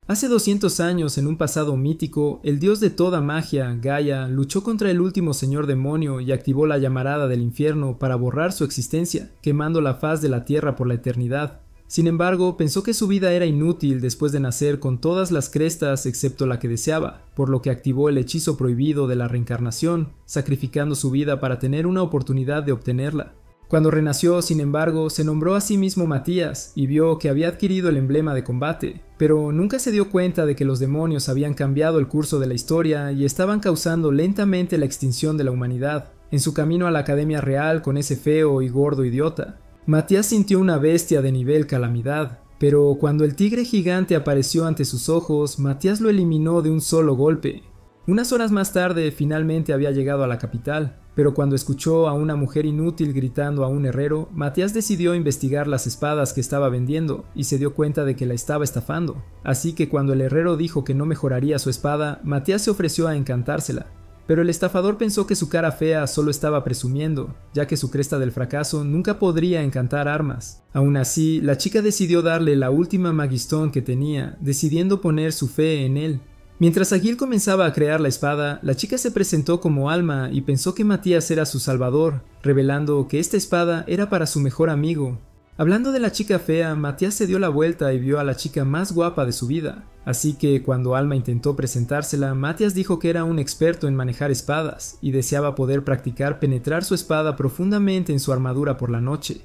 Hace 200 años, en un pasado mítico, el dios de toda magia, Gaia, luchó contra el último señor demonio y activó la llamarada del infierno para borrar su existencia, quemando la faz de la tierra por la eternidad. Sin embargo, pensó que su vida era inútil después de nacer con todas las crestas excepto la que deseaba, por lo que activó el hechizo prohibido de la reencarnación, sacrificando su vida para tener una oportunidad de obtenerla. Cuando renació, sin embargo, se nombró a sí mismo Matías y vio que había adquirido el emblema de combate, pero nunca se dio cuenta de que los demonios habían cambiado el curso de la historia y estaban causando lentamente la extinción de la humanidad, en su camino a la Academia Real con ese feo y gordo idiota. Matías sintió una bestia de nivel calamidad, pero cuando el tigre gigante apareció ante sus ojos, Matías lo eliminó de un solo golpe. Unas horas más tarde, finalmente había llegado a la capital, pero cuando escuchó a una mujer inútil gritando a un herrero, Matías decidió investigar las espadas que estaba vendiendo y se dio cuenta de que la estaba estafando. Así que cuando el herrero dijo que no mejoraría su espada, Matías se ofreció a encantársela. Pero el estafador pensó que su cara fea solo estaba presumiendo, ya que su cresta del fracaso nunca podría encantar armas. Aún así, la chica decidió darle la última magistón que tenía, decidiendo poner su fe en él. Mientras Agil comenzaba a crear la espada, la chica se presentó como Alma y pensó que Matías era su salvador, revelando que esta espada era para su mejor amigo. Hablando de la chica fea, Matías se dio la vuelta y vio a la chica más guapa de su vida. Así que cuando Alma intentó presentársela, Matías dijo que era un experto en manejar espadas y deseaba poder practicar penetrar su espada profundamente en su armadura por la noche.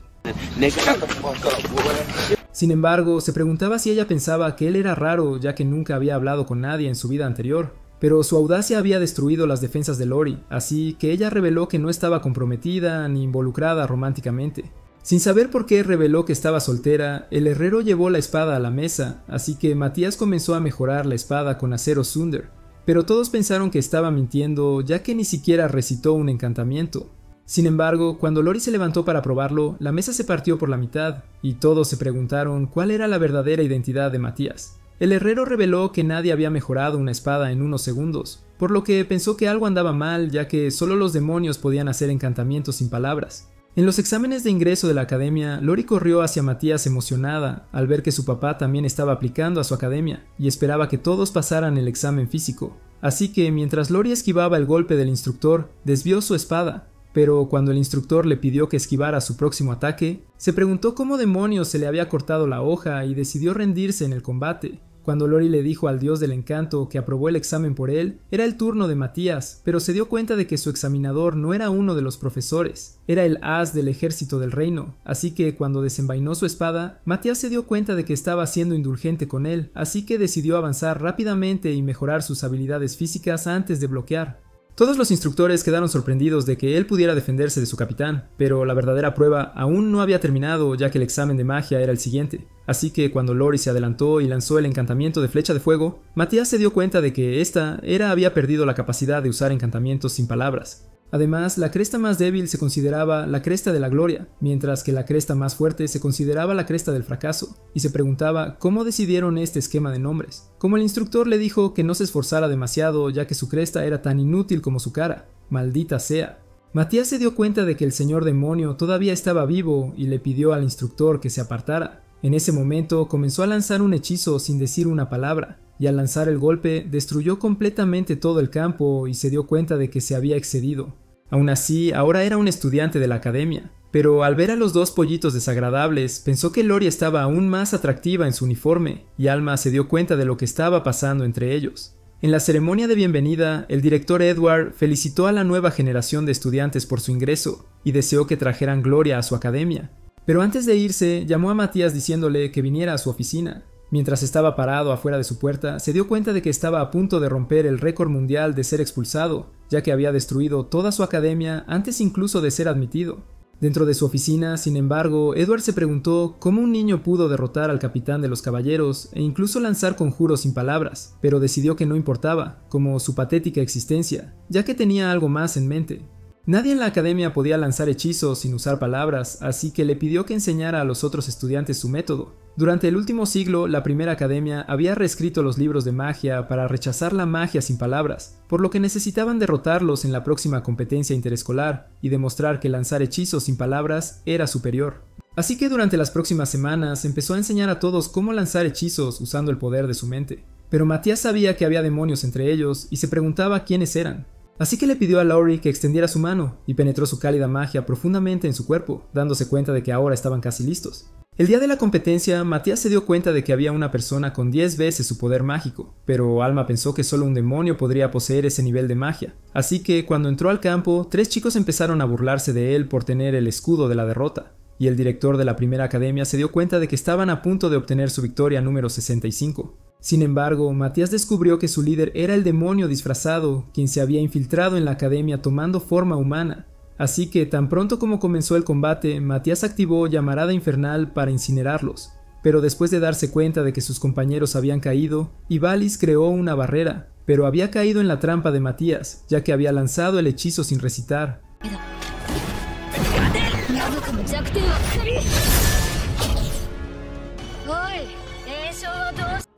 Sin embargo, se preguntaba si ella pensaba que él era raro ya que nunca había hablado con nadie en su vida anterior, pero su audacia había destruido las defensas de Lori, así que ella reveló que no estaba comprometida ni involucrada románticamente. Sin saber por qué reveló que estaba soltera, el herrero llevó la espada a la mesa, así que Matías comenzó a mejorar la espada con acero Sunder, pero todos pensaron que estaba mintiendo ya que ni siquiera recitó un encantamiento. Sin embargo, cuando Lori se levantó para probarlo, la mesa se partió por la mitad, y todos se preguntaron cuál era la verdadera identidad de Matías. El herrero reveló que nadie había mejorado una espada en unos segundos, por lo que pensó que algo andaba mal ya que solo los demonios podían hacer encantamientos sin palabras. En los exámenes de ingreso de la academia, Lori corrió hacia Matías emocionada al ver que su papá también estaba aplicando a su academia y esperaba que todos pasaran el examen físico. Así que mientras Lori esquivaba el golpe del instructor, desvió su espada. Pero cuando el instructor le pidió que esquivara su próximo ataque, se preguntó cómo demonios se le había cortado la hoja y decidió rendirse en el combate. Cuando Lori le dijo al dios del encanto que aprobó el examen por él, era el turno de Matías, pero se dio cuenta de que su examinador no era uno de los profesores, era el as del ejército del reino, así que cuando desenvainó su espada, Matías se dio cuenta de que estaba siendo indulgente con él, así que decidió avanzar rápidamente y mejorar sus habilidades físicas antes de bloquear. Todos los instructores quedaron sorprendidos de que él pudiera defenderse de su capitán, pero la verdadera prueba aún no había terminado ya que el examen de magia era el siguiente. Así que cuando Lori se adelantó y lanzó el encantamiento de flecha de fuego, Matías se dio cuenta de que esta había perdido la capacidad de usar encantamientos sin palabras. Además, la cresta más débil se consideraba la cresta de la gloria, mientras que la cresta más fuerte se consideraba la cresta del fracaso, y se preguntaba cómo decidieron este esquema de nombres. Como el instructor le dijo que no se esforzara demasiado ya que su cresta era tan inútil como su cara, maldita sea. Matías se dio cuenta de que el señor demonio todavía estaba vivo y le pidió al instructor que se apartara. En ese momento comenzó a lanzar un hechizo sin decir una palabra, y al lanzar el golpe destruyó completamente todo el campo y se dio cuenta de que se había excedido. Aún así, ahora era un estudiante de la academia, pero al ver a los dos pollitos desagradables, pensó que Lori estaba aún más atractiva en su uniforme, y Alma se dio cuenta de lo que estaba pasando entre ellos. En la ceremonia de bienvenida, el director Edward felicitó a la nueva generación de estudiantes por su ingreso, y deseó que trajeran gloria a su academia. Pero antes de irse, llamó a Matías diciéndole que viniera a su oficina. Mientras estaba parado afuera de su puerta, se dio cuenta de que estaba a punto de romper el récord mundial de ser expulsado, ya que había destruido toda su academia antes incluso de ser admitido. Dentro de su oficina, sin embargo, Edward se preguntó cómo un niño pudo derrotar al capitán de los caballeros e incluso lanzar conjuros sin palabras, pero decidió que no importaba, como su patética existencia, ya que tenía algo más en mente. Nadie en la academia podía lanzar hechizos sin usar palabras, así que le pidió que enseñara a los otros estudiantes su método. Durante el último siglo, la primera academia había reescrito los libros de magia para rechazar la magia sin palabras, por lo que necesitaban derrotarlos en la próxima competencia interescolar y demostrar que lanzar hechizos sin palabras era superior. Así que durante las próximas semanas empezó a enseñar a todos cómo lanzar hechizos usando el poder de su mente. Pero Matías sabía que había demonios entre ellos y se preguntaba quiénes eran. Así que le pidió a Lori que extendiera su mano y penetró su cálida magia profundamente en su cuerpo, dándose cuenta de que ahora estaban casi listos. El día de la competencia, Matías se dio cuenta de que había una persona con 10 veces su poder mágico, pero Alma pensó que solo un demonio podría poseer ese nivel de magia. Así que cuando entró al campo, 3 chicos empezaron a burlarse de él por tener el escudo de la derrota, y el director de la primera academia se dio cuenta de que estaban a punto de obtener su victoria número 65. Sin embargo, Matías descubrió que su líder era el demonio disfrazado, quien se había infiltrado en la academia tomando forma humana. Así que tan pronto como comenzó el combate, Matías activó Llamarada Infernal para incinerarlos. Pero después de darse cuenta de que sus compañeros habían caído, Ivalice creó una barrera, pero había caído en la trampa de Matías, ya que había lanzado el hechizo sin recitar.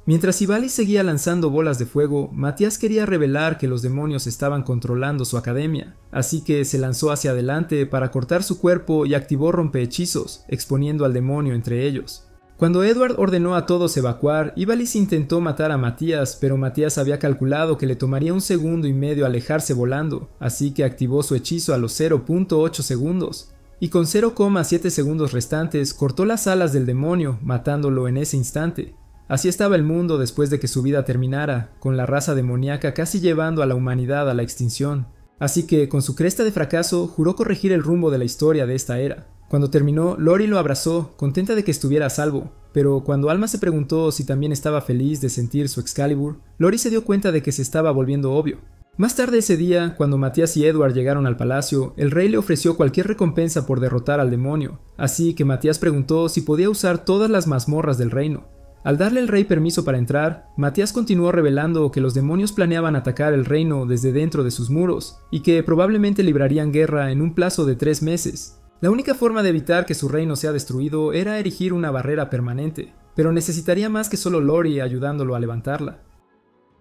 Mientras Ivalice seguía lanzando bolas de fuego, Matías quería revelar que los demonios estaban controlando su academia, así que se lanzó hacia adelante para cortar su cuerpo y activó rompehechizos, exponiendo al demonio entre ellos. Cuando Edward ordenó a todos evacuar, Ivalice intentó matar a Matías, pero Matías había calculado que le tomaría 1,5 segundos alejarse volando, así que activó su hechizo a los 0.8 segundos. Y con 0,7 segundos restantes cortó las alas del demonio, matándolo en ese instante. Así estaba el mundo después de que su vida terminara, con la raza demoníaca casi llevando a la humanidad a la extinción. Así que, con su cresta de fracaso, juró corregir el rumbo de la historia de esta era. Cuando terminó, Lori lo abrazó, contenta de que estuviera a salvo, pero cuando Alma se preguntó si también estaba feliz de sentir su Excalibur, Lori se dio cuenta de que se estaba volviendo obvio. Más tarde ese día, cuando Matías y Edward llegaron al palacio, el rey le ofreció cualquier recompensa por derrotar al demonio, así que Matías preguntó si podía usar todas las mazmorras del reino. Al darle el rey permiso para entrar, Matías continuó revelando que los demonios planeaban atacar el reino desde dentro de sus muros, y que probablemente librarían guerra en un plazo de 3 meses. La única forma de evitar que su reino sea destruido era erigir una barrera permanente, pero necesitaría más que solo Lori ayudándolo a levantarla.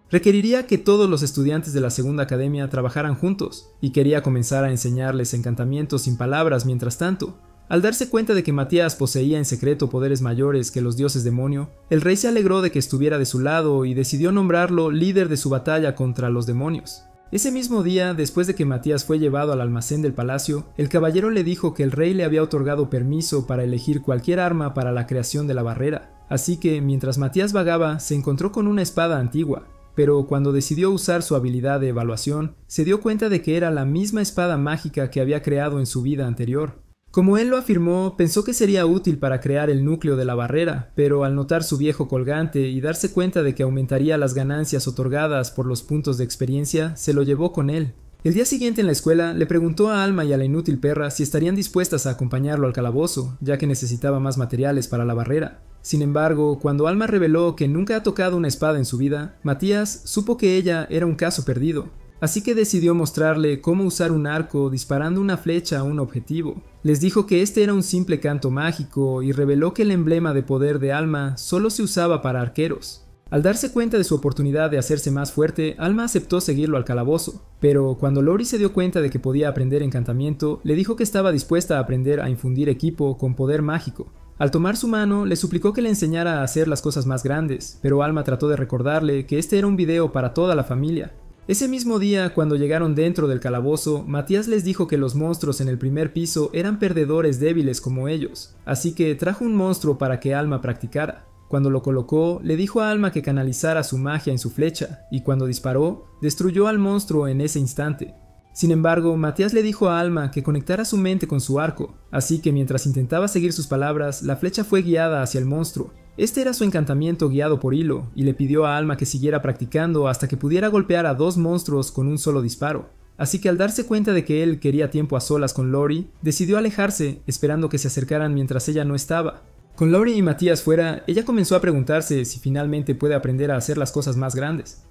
Requeriría que todos los estudiantes de la segunda academia trabajaran juntos, y quería comenzar a enseñarles encantamientos sin palabras mientras tanto. Al darse cuenta de que Matías poseía en secreto poderes mayores que los dioses demonio, el rey se alegró de que estuviera de su lado y decidió nombrarlo líder de su batalla contra los demonios. Ese mismo día, después de que Matías fue llevado al almacén del palacio, el caballero le dijo que el rey le había otorgado permiso para elegir cualquier arma para la creación de la barrera. Así que, mientras Matías vagaba, se encontró con una espada antigua. Pero cuando decidió usar su habilidad de evaluación, se dio cuenta de que era la misma espada mágica que había creado en su vida anterior. Como él lo afirmó, pensó que sería útil para crear el núcleo de la barrera, pero al notar su viejo colgante y darse cuenta de que aumentaría las ganancias otorgadas por los puntos de experiencia, se lo llevó con él. El día siguiente en la escuela, le preguntó a Alma y a la inútil perra si estarían dispuestas a acompañarlo al calabozo, ya que necesitaba más materiales para la barrera. Sin embargo, cuando Alma reveló que nunca ha tocado una espada en su vida, Matías supo que ella era un caso perdido. Así que decidió mostrarle cómo usar un arco disparando una flecha a un objetivo. Les dijo que este era un simple canto mágico y reveló que el emblema de poder de Alma solo se usaba para arqueros. Al darse cuenta de su oportunidad de hacerse más fuerte, Alma aceptó seguirlo al calabozo, pero cuando Lori se dio cuenta de que podía aprender encantamiento, le dijo que estaba dispuesta a aprender a infundir equipo con poder mágico. Al tomar su mano, le suplicó que le enseñara a hacer las cosas más grandes, pero Alma trató de recordarle que este era un video para toda la familia. Ese mismo día, cuando llegaron dentro del calabozo, Matías les dijo que los monstruos en el primer piso eran perdedores débiles como ellos, así que trajo un monstruo para que Alma practicara. Cuando lo colocó, le dijo a Alma que canalizara su magia en su flecha, y cuando disparó, destruyó al monstruo en ese instante. Sin embargo, Matías le dijo a Alma que conectara su mente con su arco, así que mientras intentaba seguir sus palabras, la flecha fue guiada hacia el monstruo. Este era su encantamiento guiado por hilo, y le pidió a Alma que siguiera practicando hasta que pudiera golpear a 2 monstruos con un solo disparo. Así que al darse cuenta de que él quería tiempo a solas con Lori, decidió alejarse, esperando que se acercaran mientras ella no estaba. Con Lori y Matías fuera, ella comenzó a preguntarse si finalmente puede aprender a hacer las cosas más grandes.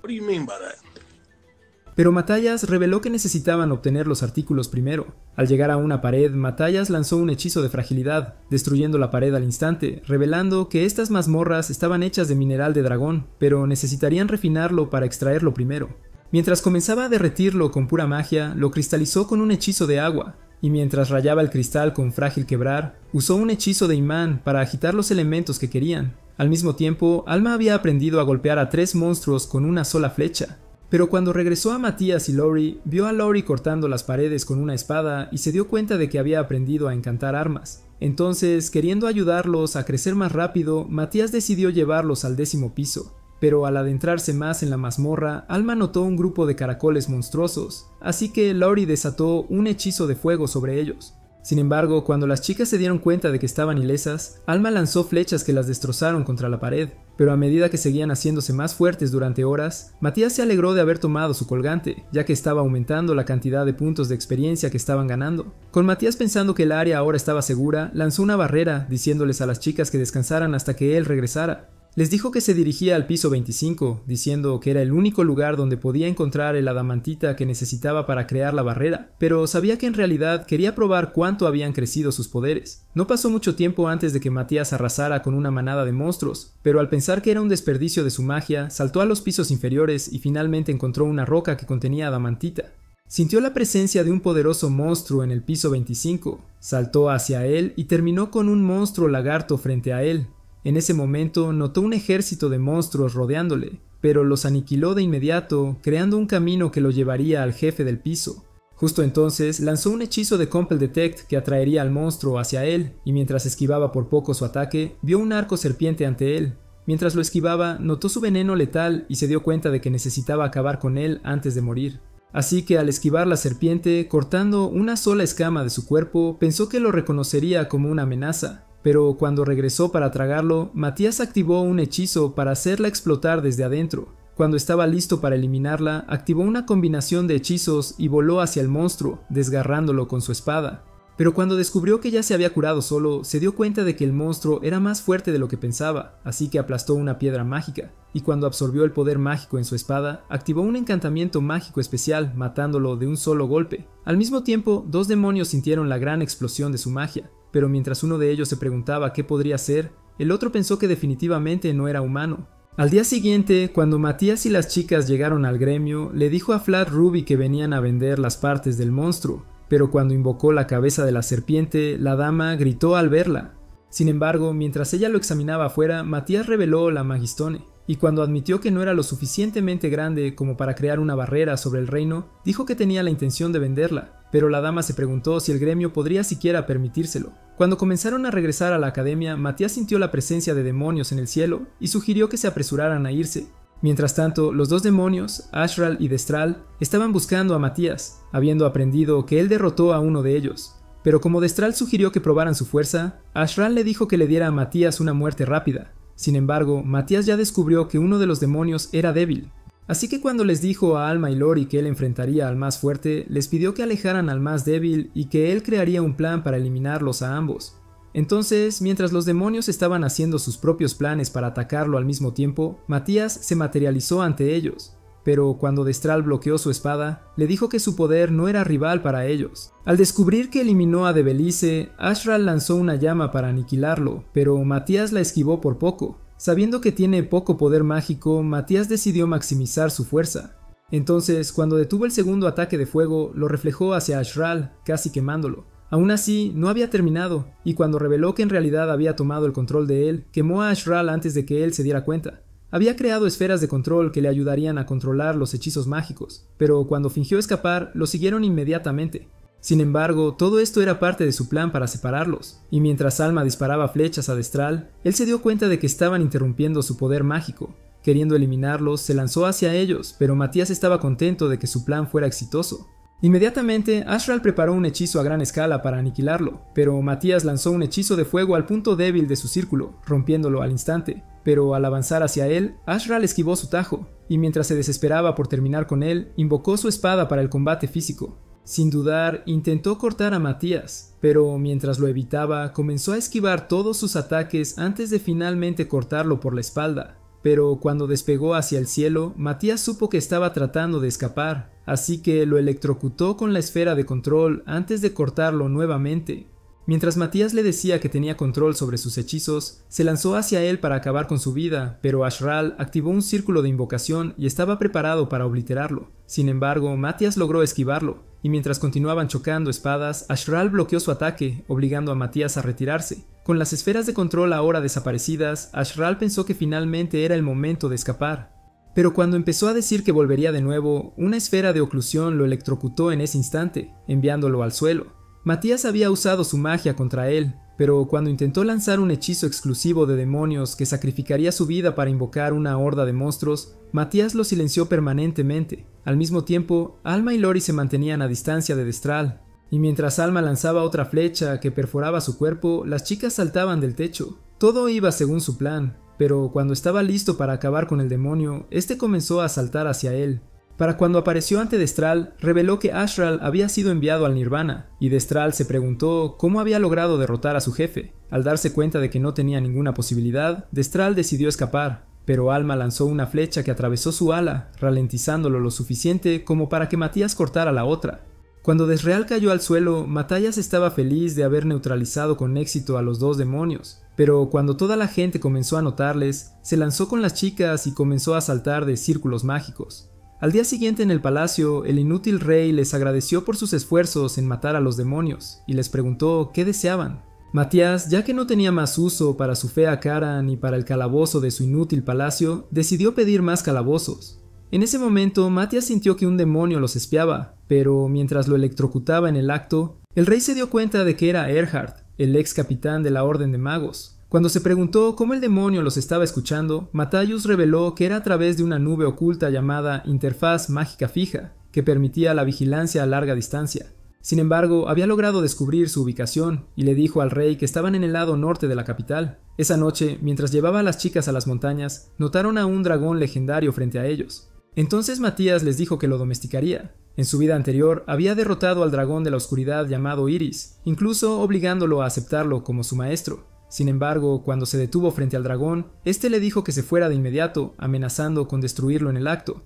Pero Matías reveló que necesitaban obtener los artículos primero. Al llegar a una pared, Matías lanzó un hechizo de fragilidad, destruyendo la pared al instante, revelando que estas mazmorras estaban hechas de mineral de dragón, pero necesitarían refinarlo para extraerlo primero. Mientras comenzaba a derretirlo con pura magia, lo cristalizó con un hechizo de agua. y mientras rayaba el cristal con frágil quebrar, usó un hechizo de imán para agitar los elementos que querían. Al mismo tiempo, Alma había aprendido a golpear a 3 monstruos con una sola flecha. Pero cuando regresó a Matías y Lori, vio a Lori cortando las paredes con una espada y se dio cuenta de que había aprendido a encantar armas. Entonces, queriendo ayudarlos a crecer más rápido, Matías decidió llevarlos al 10º piso. Pero al adentrarse más en la mazmorra, Alma notó un grupo de caracoles monstruosos, así que Lori desató un hechizo de fuego sobre ellos. Sin embargo, cuando las chicas se dieron cuenta de que estaban ilesas, Alma lanzó flechas que las destrozaron contra la pared, pero a medida que seguían haciéndose más fuertes durante horas, Matías se alegró de haber tomado su colgante, ya que estaba aumentando la cantidad de puntos de experiencia que estaban ganando. Con Matías pensando que el área ahora estaba segura, lanzó una barrera, diciéndoles a las chicas que descansaran hasta que él regresara. Les dijo que se dirigía al piso 25, diciendo que era el único lugar donde podía encontrar el adamantita que necesitaba para crear la barrera, pero sabía que en realidad quería probar cuánto habían crecido sus poderes. No pasó mucho tiempo antes de que Matías arrasara con una manada de monstruos, pero al pensar que era un desperdicio de su magia, saltó a los pisos inferiores y finalmente encontró una roca que contenía adamantita. Sintió la presencia de un poderoso monstruo en el piso 25, saltó hacia él y terminó con un monstruo lagarto frente a él. En ese momento notó un ejército de monstruos rodeándole, pero los aniquiló de inmediato, creando un camino que lo llevaría al jefe del piso. Justo entonces lanzó un hechizo de Compel Detect que atraería al monstruo hacia él, y mientras esquivaba por poco su ataque, vio un arco serpiente ante él. Mientras lo esquivaba, notó su veneno letal y se dio cuenta de que necesitaba acabar con él antes de morir. Así que al esquivar la serpiente, cortando una sola escama de su cuerpo, pensó que lo reconocería como una amenaza. Pero cuando regresó para tragarlo, Matías activó un hechizo para hacerla explotar desde adentro. Cuando estaba listo para eliminarla, activó una combinación de hechizos y voló hacia el monstruo, desgarrándolo con su espada. Pero cuando descubrió que ya se había curado solo, se dio cuenta de que el monstruo era más fuerte de lo que pensaba, así que aplastó una piedra mágica, y cuando absorbió el poder mágico en su espada, activó un encantamiento mágico especial, matándolo de un solo golpe. Al mismo tiempo, 2 demonios sintieron la gran explosión de su magia, pero mientras uno de ellos se preguntaba qué podría ser, el otro pensó que definitivamente no era humano. Al día siguiente, cuando Matías y las chicas llegaron al gremio, le dijo a Flat Ruby que venían a vender las partes del monstruo, pero cuando invocó la cabeza de la serpiente, la dama gritó al verla. Sin embargo, mientras ella lo examinaba afuera, Matías reveló la Magistone, y cuando admitió que no era lo suficientemente grande como para crear una barrera sobre el reino, dijo que tenía la intención de venderla, pero la dama se preguntó si el gremio podría siquiera permitírselo. Cuando comenzaron a regresar a la academia, Matías sintió la presencia de demonios en el cielo y sugirió que se apresuraran a irse. Mientras tanto, los 2 demonios, Ashral y Destral, estaban buscando a Matías, habiendo aprendido que él derrotó a uno de ellos. Pero como Destral sugirió que probaran su fuerza, Ashral le dijo que le diera a Matías una muerte rápida. Sin embargo, Matías ya descubrió que uno de los demonios era débil. Así que cuando les dijo a Alma y Lori que él enfrentaría al más fuerte, les pidió que alejaran al más débil y que él crearía un plan para eliminarlos a ambos. Entonces, mientras los demonios estaban haciendo sus propios planes para atacarlo al mismo tiempo, Matías se materializó ante ellos. Pero cuando Destral bloqueó su espada, le dijo que su poder no era rival para ellos. Al descubrir que eliminó a Debelice, Ashral lanzó una llama para aniquilarlo, pero Matías la esquivó por poco. Sabiendo que tiene poco poder mágico, Matías decidió maximizar su fuerza. Entonces, cuando detuvo el segundo ataque de fuego, lo reflejó hacia Ashral, casi quemándolo. Aún así, no había terminado, y cuando reveló que en realidad había tomado el control de él, quemó a Ashral antes de que él se diera cuenta. Había creado esferas de control que le ayudarían a controlar los hechizos mágicos, pero cuando fingió escapar, lo siguieron inmediatamente. Sin embargo, todo esto era parte de su plan para separarlos, y mientras Alma disparaba flechas a Destral, él se dio cuenta de que estaban interrumpiendo su poder mágico. Queriendo eliminarlos, se lanzó hacia ellos, pero Matías estaba contento de que su plan fuera exitoso. Inmediatamente, Ashral preparó un hechizo a gran escala para aniquilarlo, pero Matías lanzó un hechizo de fuego al punto débil de su círculo, rompiéndolo al instante. Pero al avanzar hacia él, Ashral esquivó su tajo, y mientras se desesperaba por terminar con él, invocó su espada para el combate físico. Sin dudar, intentó cortar a Matías, pero mientras lo evitaba, comenzó a esquivar todos sus ataques antes de finalmente cortarlo por la espalda. Pero cuando despegó hacia el cielo, Matías supo que estaba tratando de escapar, así que lo electrocutó con la esfera de control antes de cortarlo nuevamente. Mientras Matías le decía que tenía control sobre sus hechizos, se lanzó hacia él para acabar con su vida, pero Ashral activó un círculo de invocación y estaba preparado para obliterarlo. Sin embargo, Matías logró esquivarlo, y mientras continuaban chocando espadas, Ashral bloqueó su ataque, obligando a Matías a retirarse. Con las esferas de control ahora desaparecidas, Ashral pensó que finalmente era el momento de escapar. Pero cuando empezó a decir que volvería de nuevo, una esfera de oclusión lo electrocutó en ese instante, enviándolo al suelo. Matías había usado su magia contra él, pero cuando intentó lanzar un hechizo exclusivo de demonios que sacrificaría su vida para invocar una horda de monstruos, Matías lo silenció permanentemente. Al mismo tiempo, Alma y Lori se mantenían a distancia de Destral, y mientras Alma lanzaba otra flecha que perforaba su cuerpo, las chicas saltaban del techo. Todo iba según su plan, pero cuando estaba listo para acabar con el demonio, este comenzó a saltar hacia él. Para cuando apareció ante Destral, reveló que Ashral había sido enviado al Nirvana, y Destral se preguntó cómo había logrado derrotar a su jefe. Al darse cuenta de que no tenía ninguna posibilidad, Destral decidió escapar, pero Alma lanzó una flecha que atravesó su ala, ralentizándolo lo suficiente como para que Matías cortara la otra. Cuando Desreal cayó al suelo, Matías estaba feliz de haber neutralizado con éxito a los dos demonios, pero cuando toda la gente comenzó a notarles, se lanzó con las chicas y comenzó a saltar de círculos mágicos. Al día siguiente en el palacio, el inútil rey les agradeció por sus esfuerzos en matar a los demonios y les preguntó qué deseaban. Matías, ya que no tenía más uso para su fea cara ni para el calabozo de su inútil palacio, decidió pedir más calabozos. En ese momento, Matías sintió que un demonio los espiaba, pero mientras lo electrocutaba en el acto, el rey se dio cuenta de que era Erhard, el ex capitán de la Orden de Magos. Cuando se preguntó cómo el demonio los estaba escuchando, Matthaios reveló que era a través de una nube oculta llamada Interfaz Mágica Fija, que permitía la vigilancia a larga distancia. Sin embargo, había logrado descubrir su ubicación y le dijo al rey que estaban en el lado norte de la capital. Esa noche, mientras llevaba a las chicas a las montañas, notaron a un dragón legendario frente a ellos. Entonces Matías les dijo que lo domesticaría. En su vida anterior había derrotado al dragón de la oscuridad llamado Iris, incluso obligándolo a aceptarlo como su maestro. Sin embargo, cuando se detuvo frente al dragón, este le dijo que se fuera de inmediato, amenazando con destruirlo en el acto.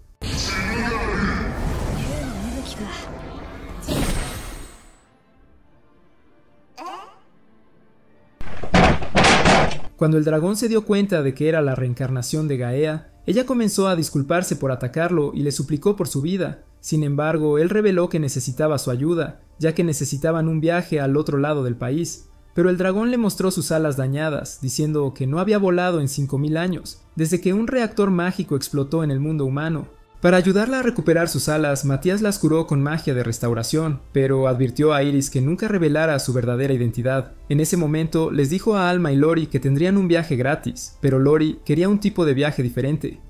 Cuando el dragón se dio cuenta de que era la reencarnación de Gaea, ella comenzó a disculparse por atacarlo y le suplicó por su vida. Sin embargo, él reveló que necesitaba su ayuda, ya que necesitaban un viaje al otro lado del país. Pero el dragón le mostró sus alas dañadas, diciendo que no había volado en 5000 años, desde que un reactor mágico explotó en el mundo humano. Para ayudarla a recuperar sus alas, Matías las curó con magia de restauración, pero advirtió a Iris que nunca revelara su verdadera identidad. En ese momento, les dijo a Alma y Lori que tendrían un viaje gratis, pero Lori quería un tipo de viaje diferente.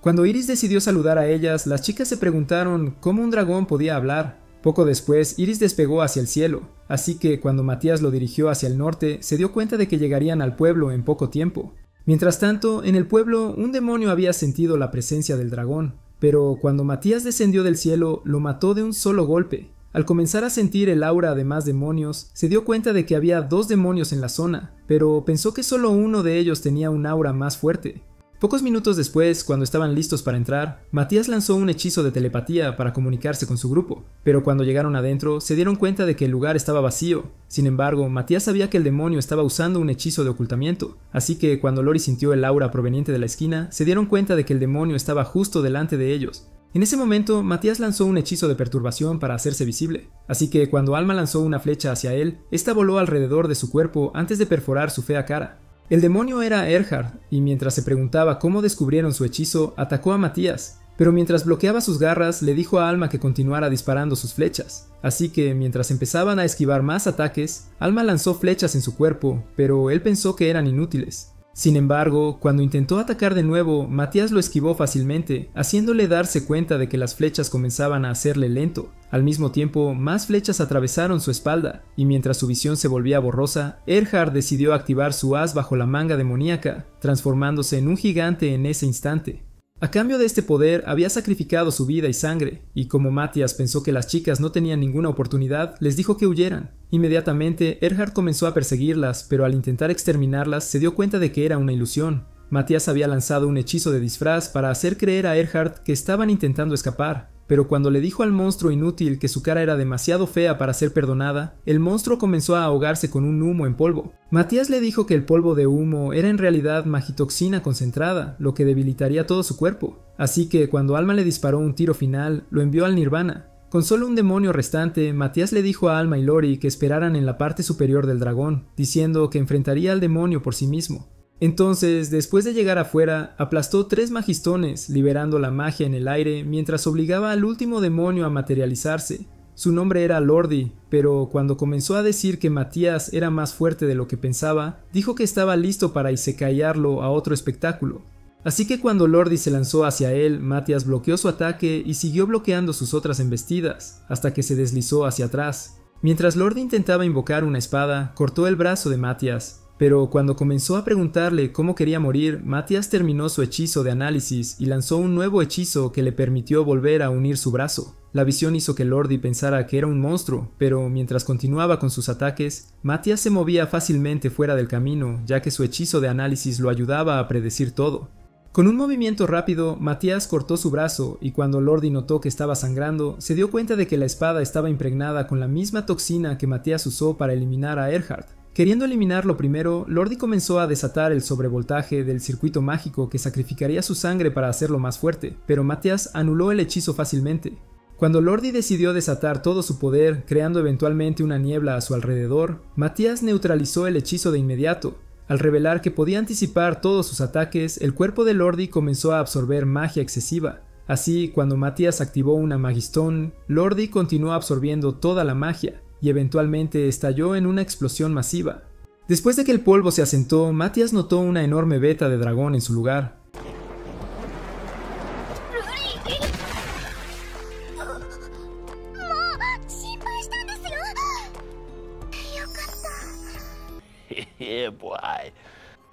Cuando Iris decidió saludar a ellas, las chicas se preguntaron cómo un dragón podía hablar. Poco después, Iris despegó hacia el cielo, así que cuando Matías lo dirigió hacia el norte, se dio cuenta de que llegarían al pueblo en poco tiempo. Mientras tanto, en el pueblo, un demonio había sentido la presencia del dragón, pero cuando Matías descendió del cielo, lo mató de un solo golpe. Al comenzar a sentir el aura de más demonios, se dio cuenta de que había 2 demonios en la zona, pero pensó que solo uno de ellos tenía un aura más fuerte. Pocos minutos después, cuando estaban listos para entrar, Matías lanzó un hechizo de telepatía para comunicarse con su grupo, pero cuando llegaron adentro, se dieron cuenta de que el lugar estaba vacío. Sin embargo, Matías sabía que el demonio estaba usando un hechizo de ocultamiento, así que cuando Lori sintió el aura proveniente de la esquina, se dieron cuenta de que el demonio estaba justo delante de ellos. En ese momento, Matías lanzó un hechizo de perturbación para hacerse visible, así que cuando Alma lanzó una flecha hacia él, esta voló alrededor de su cuerpo antes de perforar su fea cara. El demonio era Erhard, y mientras se preguntaba cómo descubrieron su hechizo, atacó a Matías, pero mientras bloqueaba sus garras, le dijo a Alma que continuara disparando sus flechas. Así que, mientras empezaban a esquivar más ataques, Alma lanzó flechas en su cuerpo, pero él pensó que eran inútiles. Sin embargo, cuando intentó atacar de nuevo, Matías lo esquivó fácilmente, haciéndole darse cuenta de que las flechas comenzaban a hacerle lento. Al mismo tiempo, más flechas atravesaron su espalda, y mientras su visión se volvía borrosa, Erhard decidió activar su as bajo la manga demoníaca, transformándose en un gigante en ese instante. A cambio de este poder, había sacrificado su vida y sangre, y como Matías pensó que las chicas no tenían ninguna oportunidad, les dijo que huyeran. Inmediatamente, Erhard comenzó a perseguirlas, pero al intentar exterminarlas, se dio cuenta de que era una ilusión. Matías había lanzado un hechizo de disfraz para hacer creer a Erhard que estaban intentando escapar, pero cuando le dijo al monstruo inútil que su cara era demasiado fea para ser perdonada, el monstruo comenzó a ahogarse con un humo en polvo. Matías le dijo que el polvo de humo era en realidad magitoxina concentrada, lo que debilitaría todo su cuerpo, así que cuando Alma le disparó un tiro final, lo envió al Nirvana. Con solo un demonio restante, Matías le dijo a Alma y Lori que esperaran en la parte superior del dragón, diciendo que enfrentaría al demonio por sí mismo. Entonces, después de llegar afuera, aplastó 3 magistones, liberando la magia en el aire mientras obligaba al último demonio a materializarse. Su nombre era Lordi, pero cuando comenzó a decir que Matías era más fuerte de lo que pensaba, dijo que estaba listo para isekaiarlo a otro espectáculo. Así que cuando Lordi se lanzó hacia él, Matías bloqueó su ataque y siguió bloqueando sus otras embestidas, hasta que se deslizó hacia atrás. Mientras Lordi intentaba invocar una espada, cortó el brazo de Matías. Pero cuando comenzó a preguntarle cómo quería morir, Matías terminó su hechizo de análisis y lanzó un nuevo hechizo que le permitió volver a unir su brazo. La visión hizo que Lordi pensara que era un monstruo, pero mientras continuaba con sus ataques, Matías se movía fácilmente fuera del camino, ya que su hechizo de análisis lo ayudaba a predecir todo. Con un movimiento rápido, Matías cortó su brazo y cuando Lordi notó que estaba sangrando, se dio cuenta de que la espada estaba impregnada con la misma toxina que Matías usó para eliminar a Erhard. Queriendo eliminarlo primero, Lordi comenzó a desatar el sobrevoltaje del circuito mágico que sacrificaría su sangre para hacerlo más fuerte, pero Matías anuló el hechizo fácilmente. Cuando Lordi decidió desatar todo su poder, creando eventualmente una niebla a su alrededor, Matías neutralizó el hechizo de inmediato. Al revelar que podía anticipar todos sus ataques, el cuerpo de Lordi comenzó a absorber magia excesiva. Así, cuando Matías activó una Magistone, Lordi continuó absorbiendo toda la magia, y eventualmente estalló en una explosión masiva. Después de que el polvo se asentó, Matías notó una enorme veta de dragón en su lugar.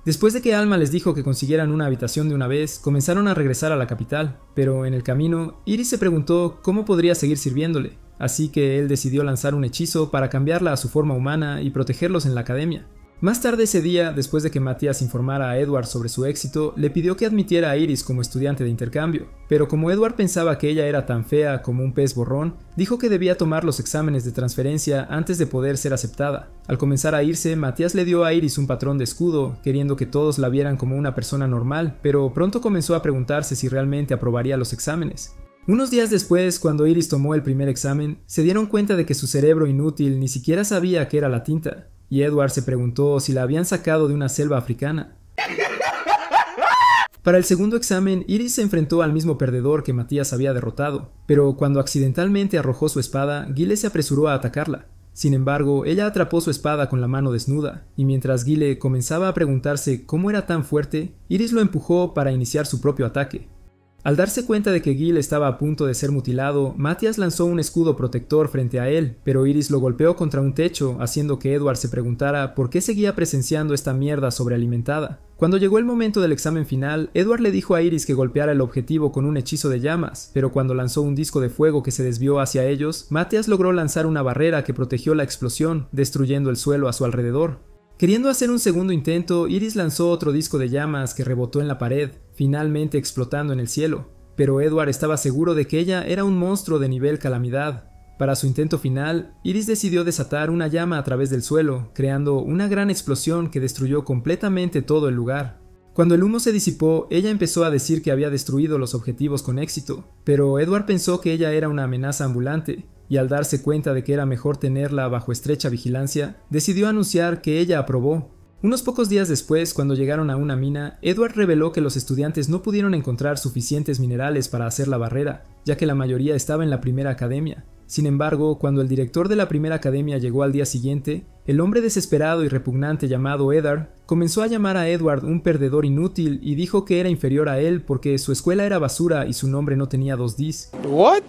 Después de que Alma les dijo que consiguieran una habitación de una vez, comenzaron a regresar a la capital, pero en el camino, Iris se preguntó cómo podría seguir sirviéndole, así que él decidió lanzar un hechizo para cambiarla a su forma humana y protegerlos en la academia. Más tarde ese día, después de que Matías informara a Edward sobre su éxito, le pidió que admitiera a Iris como estudiante de intercambio, pero como Edward pensaba que ella era tan fea como un pez borrón, dijo que debía tomar los exámenes de transferencia antes de poder ser aceptada. Al comenzar a irse, Matías le dio a Iris un patrón de escudo, queriendo que todos la vieran como una persona normal, pero pronto comenzó a preguntarse si realmente aprobaría los exámenes. Unos días después, cuando Iris tomó el primer examen, se dieron cuenta de que su cerebro inútil ni siquiera sabía qué era la tinta, y Edward se preguntó si la habían sacado de una selva africana. Para el segundo examen, Iris se enfrentó al mismo perdedor que Matías había derrotado, pero cuando accidentalmente arrojó su espada, Guile se apresuró a atacarla. Sin embargo, ella atrapó su espada con la mano desnuda, y mientras Guile comenzaba a preguntarse cómo era tan fuerte, Iris lo empujó para iniciar su propio ataque. Al darse cuenta de que Gil estaba a punto de ser mutilado, Matías lanzó un escudo protector frente a él, pero Iris lo golpeó contra un techo, haciendo que Edward se preguntara por qué seguía presenciando esta mierda sobrealimentada. Cuando llegó el momento del examen final, Edward le dijo a Iris que golpeara el objetivo con un hechizo de llamas, pero cuando lanzó un disco de fuego que se desvió hacia ellos, Matías logró lanzar una barrera que protegió la explosión, destruyendo el suelo a su alrededor. Queriendo hacer un segundo intento, Iris lanzó otro disco de llamas que rebotó en la pared, finalmente explotando en el cielo, pero Edward estaba seguro de que ella era un monstruo de nivel calamidad. Para su intento final, Iris decidió desatar una llama a través del suelo, creando una gran explosión que destruyó completamente todo el lugar. Cuando el humo se disipó, ella empezó a decir que había destruido los objetivos con éxito, pero Edward pensó que ella era una amenaza ambulante, y al darse cuenta de que era mejor tenerla bajo estrecha vigilancia, decidió anunciar que ella aprobó. Unos pocos días después, cuando llegaron a una mina, Edward reveló que los estudiantes no pudieron encontrar suficientes minerales para hacer la barrera, ya que la mayoría estaba en la primera academia. Sin embargo, cuando el director de la primera academia llegó al día siguiente, el hombre desesperado y repugnante llamado Eddard comenzó a llamar a Edward un perdedor inútil y dijo que era inferior a él porque su escuela era basura y su nombre no tenía 2 Ds. What?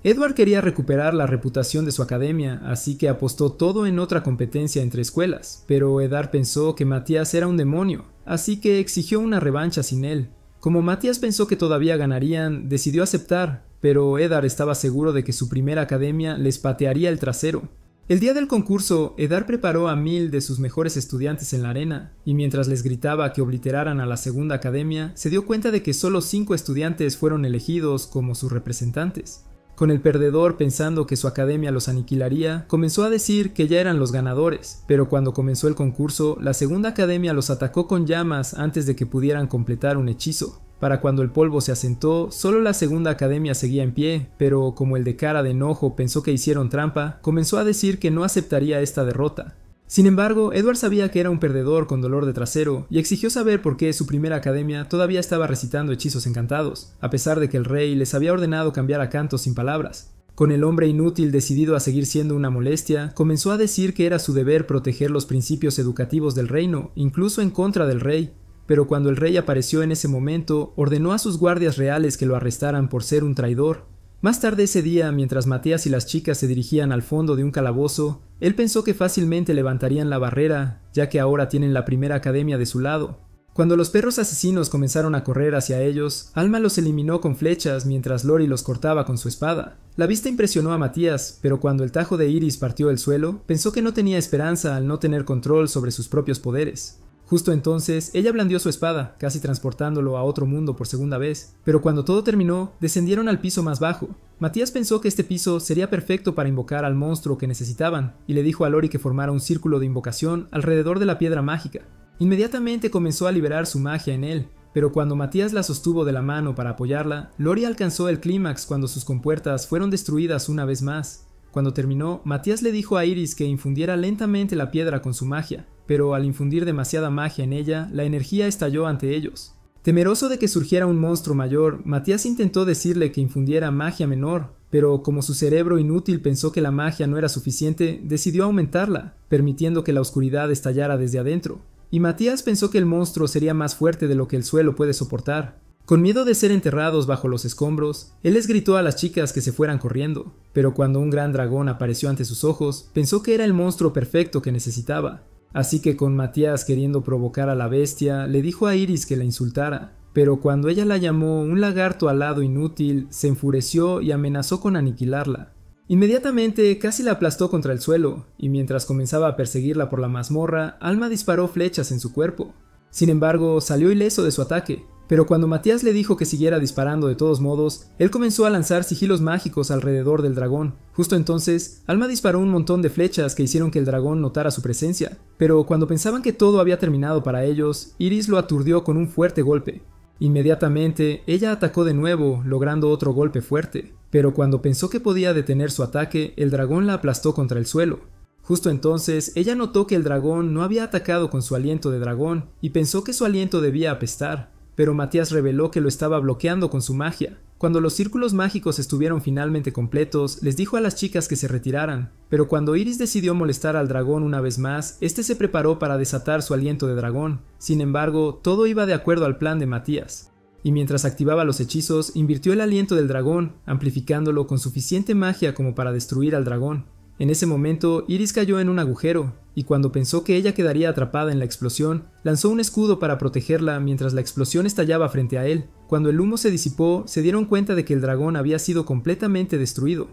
Edward quería recuperar la reputación de su academia, así que apostó todo en otra competencia entre escuelas, pero Eddard pensó que Matías era un demonio, así que exigió una revancha sin él. Como Matías pensó que todavía ganarían, decidió aceptar, pero Eddard estaba seguro de que su primera academia les patearía el trasero. El día del concurso, Eddard preparó a 1000 de sus mejores estudiantes en la arena, y mientras les gritaba que obliteraran a la segunda academia, se dio cuenta de que solo 5 estudiantes fueron elegidos como sus representantes. Con el perdedor pensando que su academia los aniquilaría, comenzó a decir que ya eran los ganadores, pero cuando comenzó el concurso, la segunda academia los atacó con llamas antes de que pudieran completar un hechizo. Para cuando el polvo se asentó, solo la segunda academia seguía en pie, pero como el de cara de enojo pensó que hicieron trampa, comenzó a decir que no aceptaría esta derrota. Sin embargo, Edward sabía que era un perdedor con dolor de trasero y exigió saber por qué su primera academia todavía estaba recitando hechizos encantados, a pesar de que el rey les había ordenado cambiar a cantos sin palabras. Con el hombre inútil decidido a seguir siendo una molestia, comenzó a decir que era su deber proteger los principios educativos del reino, incluso en contra del rey. Pero cuando el rey apareció en ese momento, ordenó a sus guardias reales que lo arrestaran por ser un traidor. Más tarde ese día, mientras Matías y las chicas se dirigían al fondo de un calabozo, él pensó que fácilmente levantarían la barrera, ya que ahora tienen la primera academia de su lado. Cuando los perros asesinos comenzaron a correr hacia ellos, Alma los eliminó con flechas mientras Lori los cortaba con su espada. La vista impresionó a Matías, pero cuando el tajo de Iris partió el suelo, pensó que no tenía esperanza al no tener control sobre sus propios poderes. Justo entonces, ella blandió su espada, casi transportándolo a otro mundo por segunda vez, pero cuando todo terminó, descendieron al piso más bajo. Matías pensó que este piso sería perfecto para invocar al monstruo que necesitaban, y le dijo a Lori que formara un círculo de invocación alrededor de la piedra mágica. Inmediatamente comenzó a liberar su magia en él, pero cuando Matías la sostuvo de la mano para apoyarla, Lori alcanzó el clímax cuando sus compuertas fueron destruidas una vez más. Cuando terminó, Matías le dijo a Iris que infundiera lentamente la piedra con su magia, pero al infundir demasiada magia en ella, la energía estalló ante ellos. Temeroso de que surgiera un monstruo mayor, Matías intentó decirle que infundiera magia menor, pero como su cerebro inútil pensó que la magia no era suficiente, decidió aumentarla, permitiendo que la oscuridad estallara desde adentro. Y Matías pensó que el monstruo sería más fuerte de lo que el suelo puede soportar. Con miedo de ser enterrados bajo los escombros, él les gritó a las chicas que se fueran corriendo, pero cuando un gran dragón apareció ante sus ojos, pensó que era el monstruo perfecto que necesitaba. Así que con Matías queriendo provocar a la bestia, le dijo a Iris que la insultara, pero cuando ella la llamó un lagarto alado inútil, se enfureció y amenazó con aniquilarla. Inmediatamente casi la aplastó contra el suelo, y mientras comenzaba a perseguirla por la mazmorra, Alma disparó flechas en su cuerpo. Sin embargo, salió ileso de su ataque, pero cuando Matías le dijo que siguiera disparando de todos modos, él comenzó a lanzar sigilos mágicos alrededor del dragón. Justo entonces, Alma disparó un montón de flechas que hicieron que el dragón notara su presencia, pero cuando pensaban que todo había terminado para ellos, Iris lo aturdió con un fuerte golpe. Inmediatamente, ella atacó de nuevo, logrando otro golpe fuerte, pero cuando pensó que podía detener su ataque, el dragón la aplastó contra el suelo. Justo entonces, ella notó que el dragón no había atacado con su aliento de dragón, y pensó que su aliento debía apestar, pero Matías reveló que lo estaba bloqueando con su magia. Cuando los círculos mágicos estuvieron finalmente completos, les dijo a las chicas que se retiraran, pero cuando Iris decidió molestar al dragón una vez más, este se preparó para desatar su aliento de dragón. Sin embargo, todo iba de acuerdo al plan de Matías. Y mientras activaba los hechizos, invirtió el aliento del dragón, amplificándolo con suficiente magia como para destruir al dragón. En ese momento, Iris cayó en un agujero, y cuando pensó que ella quedaría atrapada en la explosión, lanzó un escudo para protegerla mientras la explosión estallaba frente a él. Cuando el humo se disipó, se dieron cuenta de que el dragón había sido completamente destruido.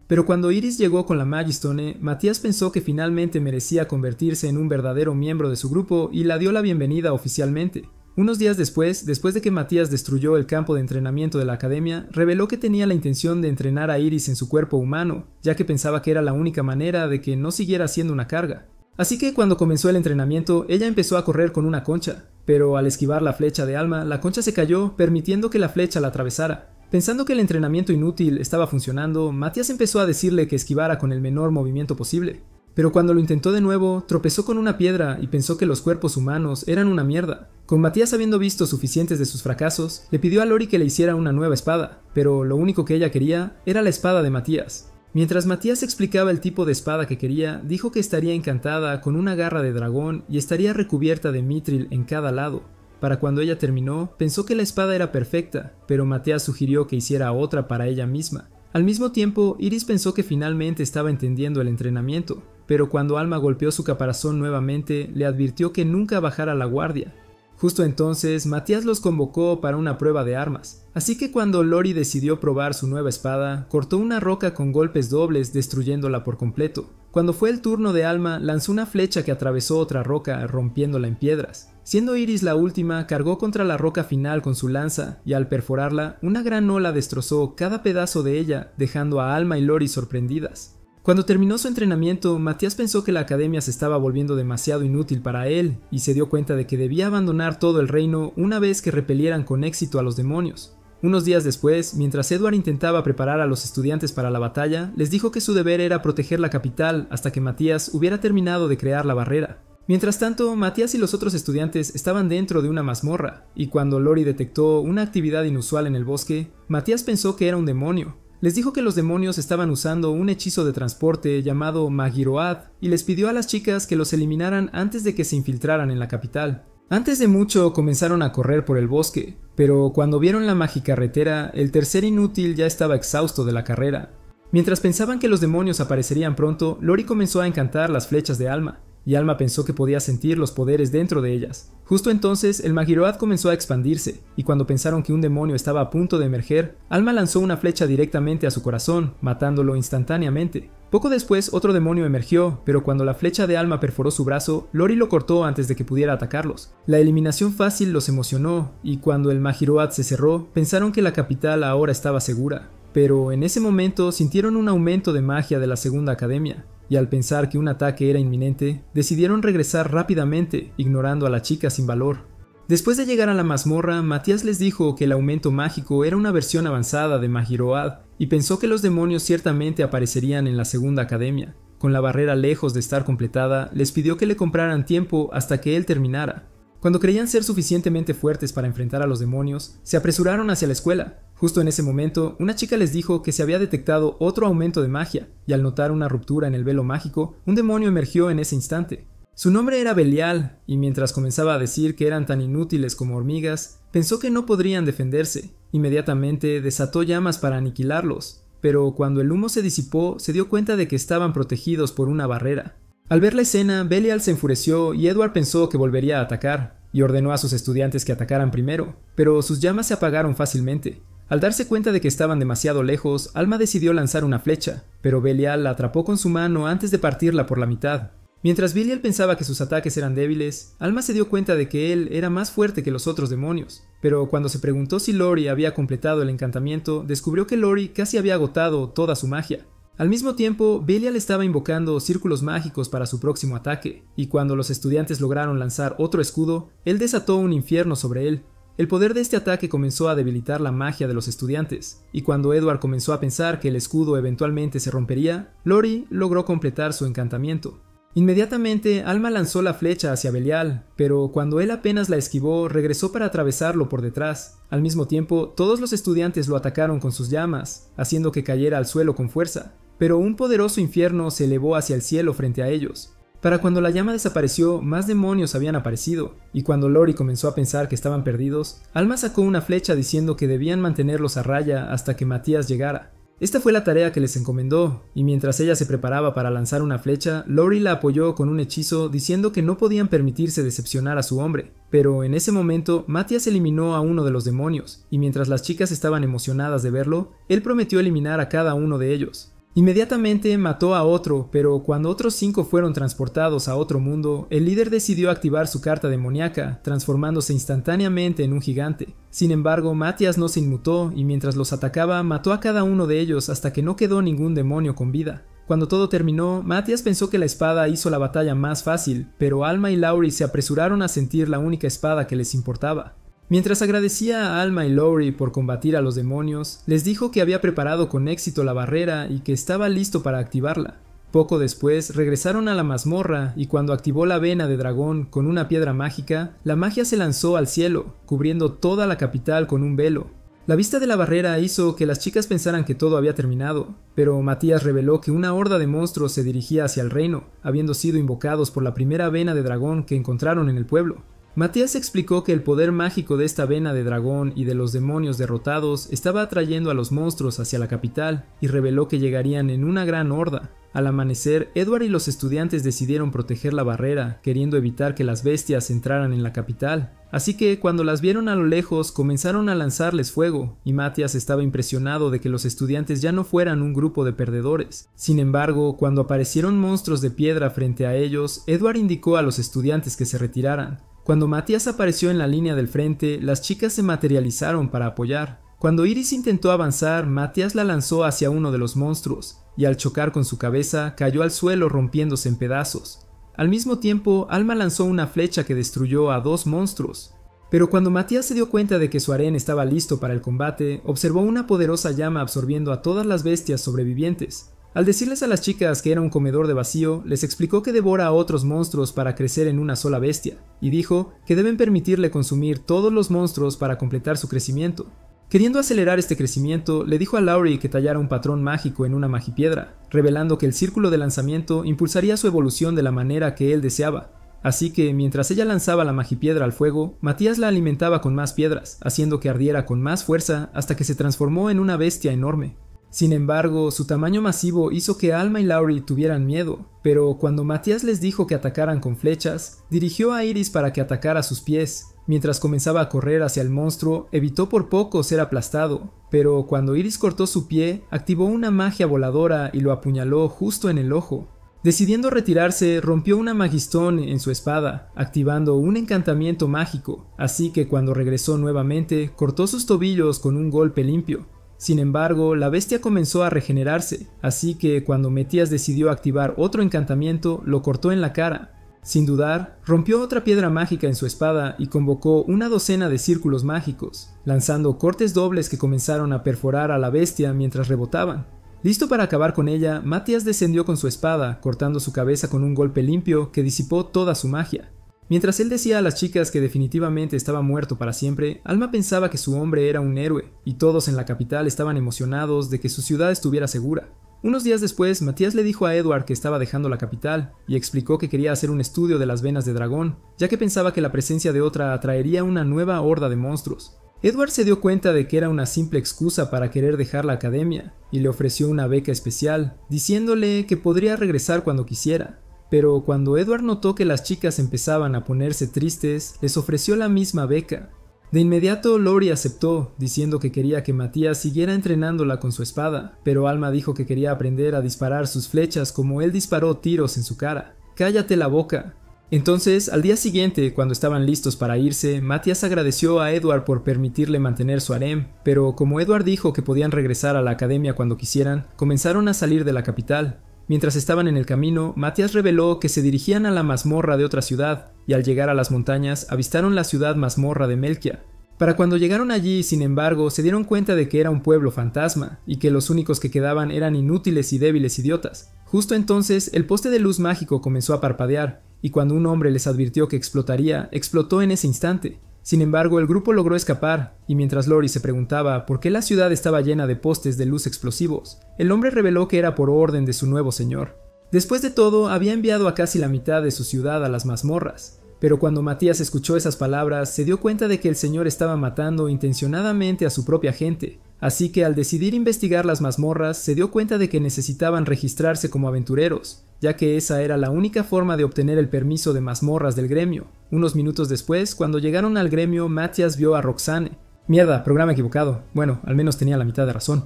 Pero cuando Iris llegó con la Magistone, Matías pensó que finalmente merecía convertirse en un verdadero miembro de su grupo y la dio la bienvenida oficialmente. Unos días después de que Matías destruyó el campo de entrenamiento de la academia, reveló que tenía la intención de entrenar a Iris en su cuerpo humano, ya que pensaba que era la única manera de que no siguiera siendo una carga. Así que cuando comenzó el entrenamiento, ella empezó a correr con una concha, pero al esquivar la flecha de Alma, la concha se cayó, permitiendo que la flecha la atravesara. Pensando que el entrenamiento inútil estaba funcionando, Matías empezó a decirle que esquivara con el menor movimiento posible. Pero cuando lo intentó de nuevo, tropezó con una piedra y pensó que los cuerpos humanos eran una mierda. Con Matías habiendo visto suficientes de sus fracasos, le pidió a Lori que le hiciera una nueva espada, pero lo único que ella quería era la espada de Matías. Mientras Matías explicaba el tipo de espada que quería, dijo que estaría encantada con una garra de dragón y estaría recubierta de mitril en cada lado. Para cuando ella terminó, pensó que la espada era perfecta, pero Matías sugirió que hiciera otra para ella misma. Al mismo tiempo, Iris pensó que finalmente estaba entendiendo el entrenamiento, pero cuando Alma golpeó su caparazón nuevamente, le advirtió que nunca bajara la guardia. Justo entonces, Matías los convocó para una prueba de armas, así que cuando Lori decidió probar su nueva espada, cortó una roca con golpes dobles, destruyéndola por completo. Cuando fue el turno de Alma, lanzó una flecha que atravesó otra roca, rompiéndola en piedras. Siendo Iris la última, cargó contra la roca final con su lanza, y al perforarla, una gran ola destrozó cada pedazo de ella, dejando a Alma y Lori sorprendidas. Cuando terminó su entrenamiento, Matías pensó que la academia se estaba volviendo demasiado inútil para él y se dio cuenta de que debía abandonar todo el reino una vez que repelieran con éxito a los demonios. Unos días después, mientras Edward intentaba preparar a los estudiantes para la batalla, les dijo que su deber era proteger la capital hasta que Matías hubiera terminado de crear la barrera. Mientras tanto, Matías y los otros estudiantes estaban dentro de una mazmorra, y cuando Lori detectó una actividad inusual en el bosque, Matías pensó que era un demonio. Les dijo que los demonios estaban usando un hechizo de transporte llamado Magiroad y les pidió a las chicas que los eliminaran antes de que se infiltraran en la capital. Antes de mucho comenzaron a correr por el bosque, pero cuando vieron la magicarretera, el tercer inútil ya estaba exhausto de la carrera. Mientras pensaban que los demonios aparecerían pronto, Lori comenzó a encantar las flechas de Alma, y Alma pensó que podía sentir los poderes dentro de ellas. Justo entonces, el Magiroad comenzó a expandirse, y cuando pensaron que un demonio estaba a punto de emerger, Alma lanzó una flecha directamente a su corazón, matándolo instantáneamente. Poco después, otro demonio emergió, pero cuando la flecha de Alma perforó su brazo, Lori lo cortó antes de que pudiera atacarlos. La eliminación fácil los emocionó, y cuando el Magiroad se cerró, pensaron que la capital ahora estaba segura. Pero en ese momento sintieron un aumento de magia de la segunda academia, y al pensar que un ataque era inminente, decidieron regresar rápidamente, ignorando a la chica sin valor. Después de llegar a la mazmorra, Matías les dijo que el aumento mágico era una versión avanzada de Magiroad, y pensó que los demonios ciertamente aparecerían en la segunda academia. Con la barrera lejos de estar completada, les pidió que le compraran tiempo hasta que él terminara. Cuando creían ser suficientemente fuertes para enfrentar a los demonios, se apresuraron hacia la escuela. Justo en ese momento, una chica les dijo que se había detectado otro aumento de magia, y al notar una ruptura en el velo mágico, un demonio emergió en ese instante. Su nombre era Belial, y mientras comenzaba a decir que eran tan inútiles como hormigas, pensó que no podrían defenderse. Inmediatamente desató llamas para aniquilarlos, pero cuando el humo se disipó, se dio cuenta de que estaban protegidos por una barrera. Al ver la escena, Belial se enfureció y Edward pensó que volvería a atacar, y ordenó a sus estudiantes que atacaran primero, pero sus llamas se apagaron fácilmente. Al darse cuenta de que estaban demasiado lejos, Alma decidió lanzar una flecha, pero Belial la atrapó con su mano antes de partirla por la mitad. Mientras Belial pensaba que sus ataques eran débiles, Alma se dio cuenta de que él era más fuerte que los otros demonios, pero cuando se preguntó si Lori había completado el encantamiento, descubrió que Lori casi había agotado toda su magia. Al mismo tiempo, Belial estaba invocando círculos mágicos para su próximo ataque, y cuando los estudiantes lograron lanzar otro escudo, él desató un infierno sobre él. El poder de este ataque comenzó a debilitar la magia de los estudiantes, y cuando Edward comenzó a pensar que el escudo eventualmente se rompería, Lori logró completar su encantamiento. Inmediatamente, Alma lanzó la flecha hacia Belial, pero cuando él apenas la esquivó, regresó para atravesarlo por detrás. Al mismo tiempo, todos los estudiantes lo atacaron con sus llamas, haciendo que cayera al suelo con fuerza, pero un poderoso infierno se elevó hacia el cielo frente a ellos. Para cuando la llama desapareció, más demonios habían aparecido, y cuando Lori comenzó a pensar que estaban perdidos, Alma sacó una flecha diciendo que debían mantenerlos a raya hasta que Matías llegara. Esta fue la tarea que les encomendó, y mientras ella se preparaba para lanzar una flecha, Lori la apoyó con un hechizo diciendo que no podían permitirse decepcionar a su hombre. Pero en ese momento, Matías eliminó a uno de los demonios, y mientras las chicas estaban emocionadas de verlo, él prometió eliminar a cada uno de ellos. Inmediatamente mató a otro, pero cuando otros 5 fueron transportados a otro mundo, el líder decidió activar su carta demoníaca, transformándose instantáneamente en un gigante. Sin embargo, Matías no se inmutó y mientras los atacaba, mató a cada uno de ellos hasta que no quedó ningún demonio con vida. Cuando todo terminó, Matías pensó que la espada hizo la batalla más fácil, pero Alma y Laurie se apresuraron a sentir la única espada que les importaba. Mientras agradecía a Alma y Lori por combatir a los demonios, les dijo que había preparado con éxito la barrera y que estaba listo para activarla. Poco después regresaron a la mazmorra y cuando activó la vena de dragón con una piedra mágica, la magia se lanzó al cielo, cubriendo toda la capital con un velo. La vista de la barrera hizo que las chicas pensaran que todo había terminado, pero Matías reveló que una horda de monstruos se dirigía hacia el reino, habiendo sido invocados por la primera vena de dragón que encontraron en el pueblo. Matías explicó que el poder mágico de esta vena de dragón y de los demonios derrotados estaba atrayendo a los monstruos hacia la capital y reveló que llegarían en una gran horda. Al amanecer, Edward y los estudiantes decidieron proteger la barrera, queriendo evitar que las bestias entraran en la capital. Así que cuando las vieron a lo lejos comenzaron a lanzarles fuego, y Matías estaba impresionado de que los estudiantes ya no fueran un grupo de perdedores. Sin embargo, cuando aparecieron monstruos de piedra frente a ellos, Edward indicó a los estudiantes que se retiraran. Cuando Matías apareció en la línea del frente, las chicas se materializaron para apoyar. Cuando Iris intentó avanzar, Matías la lanzó hacia uno de los monstruos, y al chocar con su cabeza cayó al suelo rompiéndose en pedazos. Al mismo tiempo, Alma lanzó una flecha que destruyó a 2 monstruos. Pero cuando Matías se dio cuenta de que su harén estaba listo para el combate, observó una poderosa llama absorbiendo a todas las bestias sobrevivientes. Al decirles a las chicas que era un comedor de vacío, les explicó que devora a otros monstruos para crecer en una sola bestia, y dijo que deben permitirle consumir todos los monstruos para completar su crecimiento. Queriendo acelerar este crecimiento, le dijo a Laurie que tallara un patrón mágico en una magipiedra, revelando que el círculo de lanzamiento impulsaría su evolución de la manera que él deseaba. Así que, mientras ella lanzaba la magipiedra al fuego, Matías la alimentaba con más piedras, haciendo que ardiera con más fuerza hasta que se transformó en una bestia enorme. Sin embargo, su tamaño masivo hizo que Alma y Laurie tuvieran miedo, pero cuando Matías les dijo que atacaran con flechas, dirigió a Iris para que atacara sus pies. Mientras comenzaba a correr hacia el monstruo, evitó por poco ser aplastado, pero cuando Iris cortó su pie, activó una magia voladora y lo apuñaló justo en el ojo. Decidiendo retirarse, rompió una Magistone en su espada, activando un encantamiento mágico, así que cuando regresó nuevamente, cortó sus tobillos con un golpe limpio. Sin embargo, la bestia comenzó a regenerarse, así que cuando Matías decidió activar otro encantamiento, lo cortó en la cara. Sin dudar, rompió otra piedra mágica en su espada y convocó una docena de círculos mágicos, lanzando cortes dobles que comenzaron a perforar a la bestia mientras rebotaban. Listo para acabar con ella, Matías descendió con su espada, cortando su cabeza con un golpe limpio que disipó toda su magia. Mientras él decía a las chicas que definitivamente estaba muerto para siempre, Alma pensaba que su hombre era un héroe, y todos en la capital estaban emocionados de que su ciudad estuviera segura. Unos días después, Matías le dijo a Edward que estaba dejando la capital, y explicó que quería hacer un estudio de las venas de dragón, ya que pensaba que la presencia de otra atraería una nueva horda de monstruos. Edward se dio cuenta de que era una simple excusa para querer dejar la academia, y le ofreció una beca especial, diciéndole que podría regresar cuando quisiera. Pero cuando Edward notó que las chicas empezaban a ponerse tristes, les ofreció la misma beca. De inmediato Laurie aceptó, diciendo que quería que Matías siguiera entrenándola con su espada, pero Alma dijo que quería aprender a disparar sus flechas como él disparó tiros en su cara. ¡Cállate la boca! Entonces, al día siguiente, cuando estaban listos para irse, Matías agradeció a Edward por permitirle mantener su harem, pero como Edward dijo que podían regresar a la academia cuando quisieran, comenzaron a salir de la capital. Mientras estaban en el camino, Matías reveló que se dirigían a la mazmorra de otra ciudad, y al llegar a las montañas avistaron la ciudad mazmorra de Melkia. Para cuando llegaron allí, sin embargo, se dieron cuenta de que era un pueblo fantasma, y que los únicos que quedaban eran inútiles y débiles idiotas. Justo entonces, el poste de luz mágico comenzó a parpadear, y cuando un hombre les advirtió que explotaría, explotó en ese instante. Sin embargo, el grupo logró escapar, y mientras Laurie se preguntaba por qué la ciudad estaba llena de postes de luz explosivos, el hombre reveló que era por orden de su nuevo señor. Después de todo, había enviado a casi la mitad de su ciudad a las mazmorras, pero cuando Matías escuchó esas palabras, se dio cuenta de que el señor estaba matando intencionadamente a su propia gente, así que al decidir investigar las mazmorras, se dio cuenta de que necesitaban registrarse como aventureros, ya que esa era la única forma de obtener el permiso de mazmorras del gremio. Unos minutos después, cuando llegaron al gremio, Matías vio a Roxane. Mierda, programa equivocado. Bueno, al menos tenía la mitad de razón.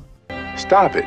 Stop it.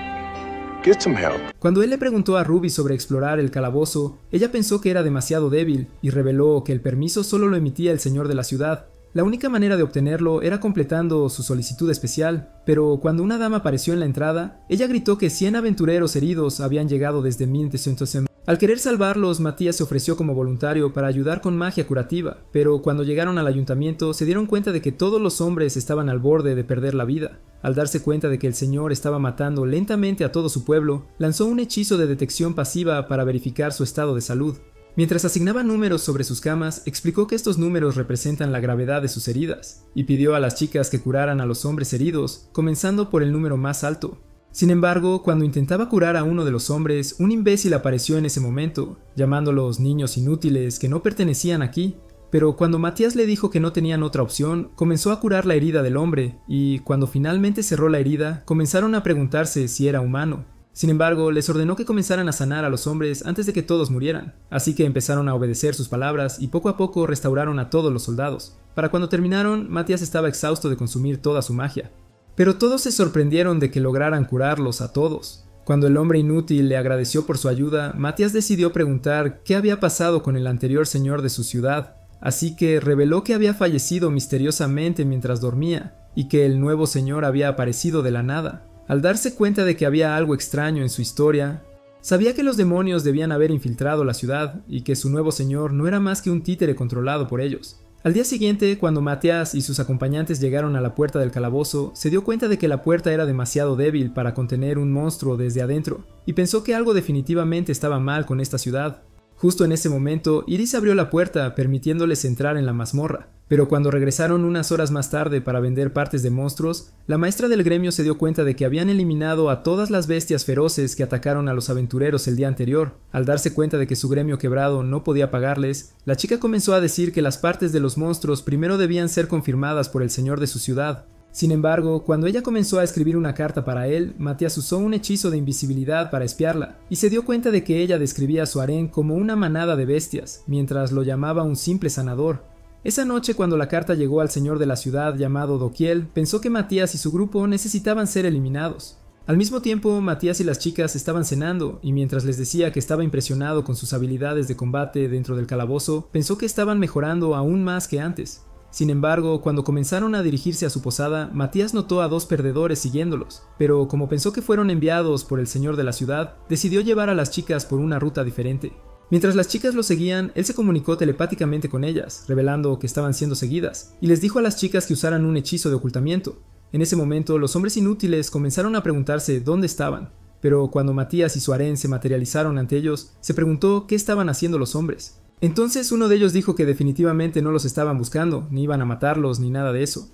Get some help. Cuando él le preguntó a Ruby sobre explorar el calabozo, ella pensó que era demasiado débil y reveló que el permiso solo lo emitía el señor de la ciudad. La única manera de obtenerlo era completando su solicitud especial, pero cuando una dama apareció en la entrada, ella gritó que 100 aventureros heridos habían llegado desde 1900. Al querer salvarlos, Matías se ofreció como voluntario para ayudar con magia curativa, pero cuando llegaron al ayuntamiento se dieron cuenta de que todos los hombres estaban al borde de perder la vida. Al darse cuenta de que el señor estaba matando lentamente a todo su pueblo, lanzó un hechizo de detección pasiva para verificar su estado de salud. Mientras asignaba números sobre sus camas, explicó que estos números representan la gravedad de sus heridas, y pidió a las chicas que curaran a los hombres heridos, comenzando por el número más alto. Sin embargo, cuando intentaba curar a uno de los hombres, un imbécil apareció en ese momento, llamándolos niños inútiles que no pertenecían aquí. Pero cuando Matías le dijo que no tenían otra opción, comenzó a curar la herida del hombre, y cuando finalmente cerró la herida, comenzaron a preguntarse si era humano. Sin embargo, les ordenó que comenzaran a sanar a los hombres antes de que todos murieran, así que empezaron a obedecer sus palabras y poco a poco restauraron a todos los soldados. Para cuando terminaron, Matías estaba exhausto de consumir toda su magia. Pero todos se sorprendieron de que lograran curarlos a todos. Cuando el hombre inútil le agradeció por su ayuda, Matías decidió preguntar qué había pasado con el anterior señor de su ciudad, así que reveló que había fallecido misteriosamente mientras dormía, y que el nuevo señor había aparecido de la nada. Al darse cuenta de que había algo extraño en su historia, sabía que los demonios debían haber infiltrado la ciudad y que su nuevo señor no era más que un títere controlado por ellos. Al día siguiente, cuando Matías y sus acompañantes llegaron a la puerta del calabozo, se dio cuenta de que la puerta era demasiado débil para contener un monstruo desde adentro, y pensó que algo definitivamente estaba mal con esta ciudad. Justo en ese momento, Iris abrió la puerta, permitiéndoles entrar en la mazmorra, pero cuando regresaron unas horas más tarde para vender partes de monstruos, la maestra del gremio se dio cuenta de que habían eliminado a todas las bestias feroces que atacaron a los aventureros el día anterior. Al darse cuenta de que su gremio quebrado no podía pagarles, la chica comenzó a decir que las partes de los monstruos primero debían ser confirmadas por el señor de su ciudad. Sin embargo, cuando ella comenzó a escribir una carta para él, Matías usó un hechizo de invisibilidad para espiarla, y se dio cuenta de que ella describía a su harén como una manada de bestias, mientras lo llamaba un simple sanador. Esa noche, cuando la carta llegó al señor de la ciudad llamado Dokiel, pensó que Matías y su grupo necesitaban ser eliminados. Al mismo tiempo, Matías y las chicas estaban cenando, y mientras les decía que estaba impresionado con sus habilidades de combate dentro del calabozo, pensó que estaban mejorando aún más que antes. Sin embargo, cuando comenzaron a dirigirse a su posada, Matías notó a dos perdedores siguiéndolos, pero como pensó que fueron enviados por el señor de la ciudad, decidió llevar a las chicas por una ruta diferente. Mientras las chicas lo seguían, él se comunicó telepáticamente con ellas, revelando que estaban siendo seguidas, y les dijo a las chicas que usaran un hechizo de ocultamiento. En ese momento, los hombres inútiles comenzaron a preguntarse dónde estaban, pero cuando Matías y su harén se materializaron ante ellos, se preguntó qué estaban haciendo los hombres. Entonces uno de ellos dijo que definitivamente no los estaban buscando, ni iban a matarlos, ni nada de eso.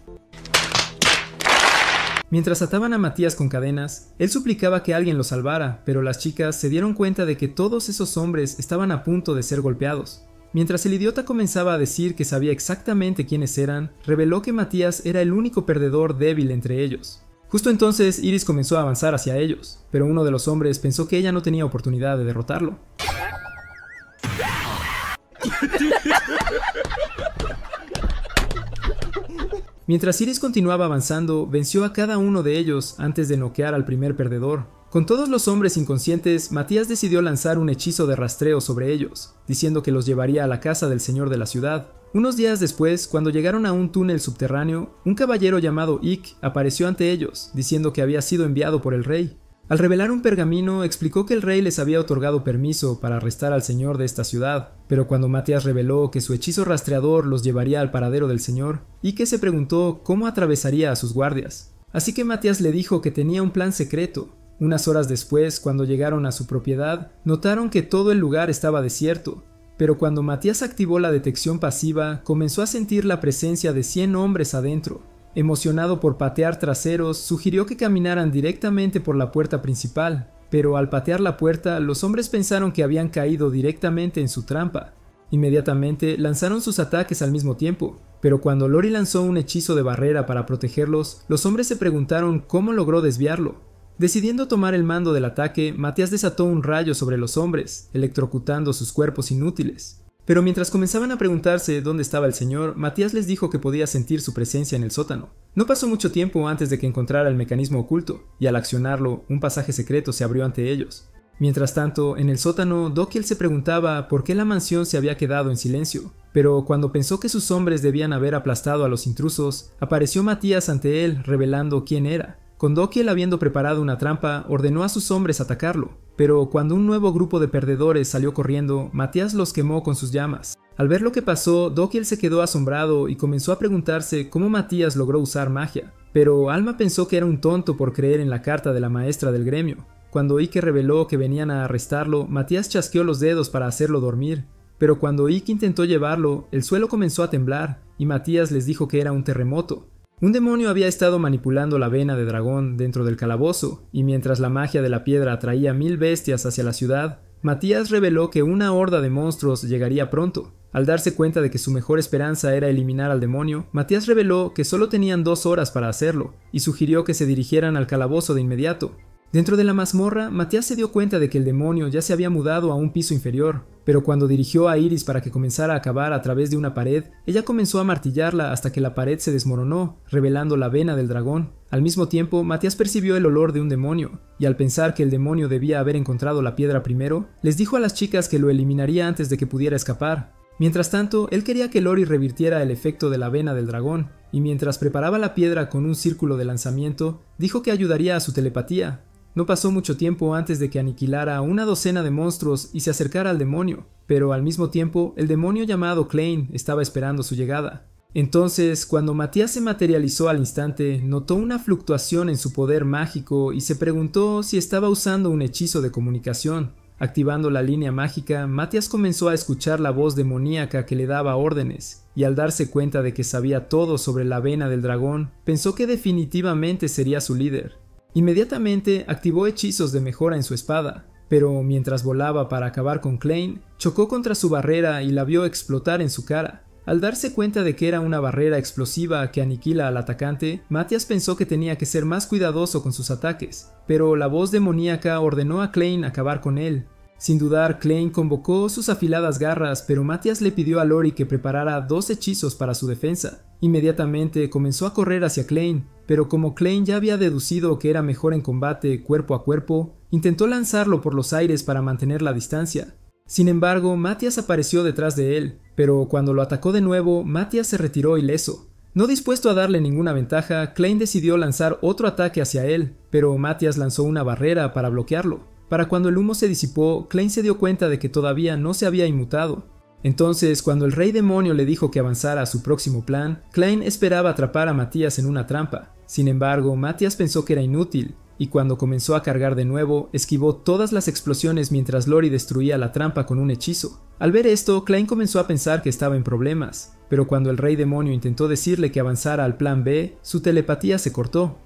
Mientras ataban a Matías con cadenas, él suplicaba que alguien lo salvara, pero las chicas se dieron cuenta de que todos esos hombres estaban a punto de ser golpeados. Mientras el idiota comenzaba a decir que sabía exactamente quiénes eran, reveló que Matías era el único perdedor débil entre ellos. Justo entonces Iris comenzó a avanzar hacia ellos, pero uno de los hombres pensó que ella no tenía oportunidad de derrotarlo. Mientras Iris continuaba avanzando, venció a cada uno de ellos antes de noquear al primer perdedor. Con todos los hombres inconscientes, Matías decidió lanzar un hechizo de rastreo sobre ellos, diciendo que los llevaría a la casa del señor de la ciudad. Unos días después, cuando llegaron a un túnel subterráneo, un caballero llamado Ik apareció ante ellos, diciendo que había sido enviado por el rey. Al revelar un pergamino, explicó que el rey les había otorgado permiso para arrestar al señor de esta ciudad, pero cuando Matías reveló que su hechizo rastreador los llevaría al paradero del señor, Ike se preguntó cómo atravesaría a sus guardias. Así que Matías le dijo que tenía un plan secreto. Unas horas después, cuando llegaron a su propiedad, notaron que todo el lugar estaba desierto, pero cuando Matías activó la detección pasiva, comenzó a sentir la presencia de 100 hombres adentro. Emocionado por patear traseros, sugirió que caminaran directamente por la puerta principal, pero al patear la puerta, los hombres pensaron que habían caído directamente en su trampa. Inmediatamente lanzaron sus ataques al mismo tiempo, pero cuando Lori lanzó un hechizo de barrera para protegerlos, los hombres se preguntaron cómo logró desviarlo. Decidiendo tomar el mando del ataque, Matías desató un rayo sobre los hombres, electrocutando sus cuerpos inútiles. Pero mientras comenzaban a preguntarse dónde estaba el señor, Matías les dijo que podía sentir su presencia en el sótano. No pasó mucho tiempo antes de que encontrara el mecanismo oculto, y al accionarlo, un pasaje secreto se abrió ante ellos. Mientras tanto, en el sótano, Dokiel se preguntaba por qué la mansión se había quedado en silencio, pero cuando pensó que sus hombres debían haber aplastado a los intrusos, apareció Matías ante él, revelando quién era. Con Dokiel habiendo preparado una trampa, ordenó a sus hombres atacarlo, pero cuando un nuevo grupo de perdedores salió corriendo, Matías los quemó con sus llamas. Al ver lo que pasó, Dokiel se quedó asombrado y comenzó a preguntarse cómo Matías logró usar magia, pero Alma pensó que era un tonto por creer en la carta de la maestra del gremio. Cuando Ike reveló que venían a arrestarlo, Matías chasqueó los dedos para hacerlo dormir, pero cuando Ike intentó llevarlo, el suelo comenzó a temblar y Matías les dijo que era un terremoto. Un demonio había estado manipulando la vena de dragón dentro del calabozo, y mientras la magia de la piedra atraía 1000 bestias hacia la ciudad, Matías reveló que una horda de monstruos llegaría pronto. Al darse cuenta de que su mejor esperanza era eliminar al demonio, Matías reveló que solo tenían 2 horas para hacerlo, y sugirió que se dirigieran al calabozo de inmediato. Dentro de la mazmorra, Matías se dio cuenta de que el demonio ya se había mudado a un piso inferior, pero cuando dirigió a Iris para que comenzara a cavar a través de una pared, ella comenzó a martillarla hasta que la pared se desmoronó, revelando la vena del dragón. Al mismo tiempo, Matías percibió el olor de un demonio, y al pensar que el demonio debía haber encontrado la piedra primero, les dijo a las chicas que lo eliminaría antes de que pudiera escapar. Mientras tanto, él quería que Lori revirtiera el efecto de la vena del dragón, y mientras preparaba la piedra con un círculo de lanzamiento, dijo que ayudaría a su telepatía. No pasó mucho tiempo antes de que aniquilara a una docena de monstruos y se acercara al demonio, pero al mismo tiempo el demonio llamado Klein estaba esperando su llegada. Entonces, cuando Matías se materializó al instante, notó una fluctuación en su poder mágico y se preguntó si estaba usando un hechizo de comunicación. Activando la línea mágica, Matías comenzó a escuchar la voz demoníaca que le daba órdenes, y al darse cuenta de que sabía todo sobre la vena del dragón, pensó que definitivamente sería su líder. Inmediatamente activó hechizos de mejora en su espada, pero mientras volaba para acabar con Klein, chocó contra su barrera y la vio explotar en su cara. Al darse cuenta de que era una barrera explosiva que aniquila al atacante, Matías pensó que tenía que ser más cuidadoso con sus ataques, pero la voz demoníaca ordenó a Klein acabar con él. Sin dudar, Klein convocó sus afiladas garras, pero Matías le pidió a Lori que preparara 2 hechizos para su defensa. Inmediatamente comenzó a correr hacia Klein, pero como Klein ya había deducido que era mejor en combate cuerpo a cuerpo, intentó lanzarlo por los aires para mantener la distancia. Sin embargo, Matías apareció detrás de él, pero cuando lo atacó de nuevo, Matías se retiró ileso. No dispuesto a darle ninguna ventaja, Klein decidió lanzar otro ataque hacia él, pero Matías lanzó una barrera para bloquearlo. Para cuando el humo se disipó, Klein se dio cuenta de que todavía no se había inmutado. Entonces, cuando el rey demonio le dijo que avanzara a su próximo plan, Klein esperaba atrapar a Matías en una trampa. Sin embargo, Matías pensó que era inútil, y cuando comenzó a cargar de nuevo, esquivó todas las explosiones mientras Lori destruía la trampa con un hechizo. Al ver esto, Klein comenzó a pensar que estaba en problemas, pero cuando el rey demonio intentó decirle que avanzara al plan B, su telepatía se cortó.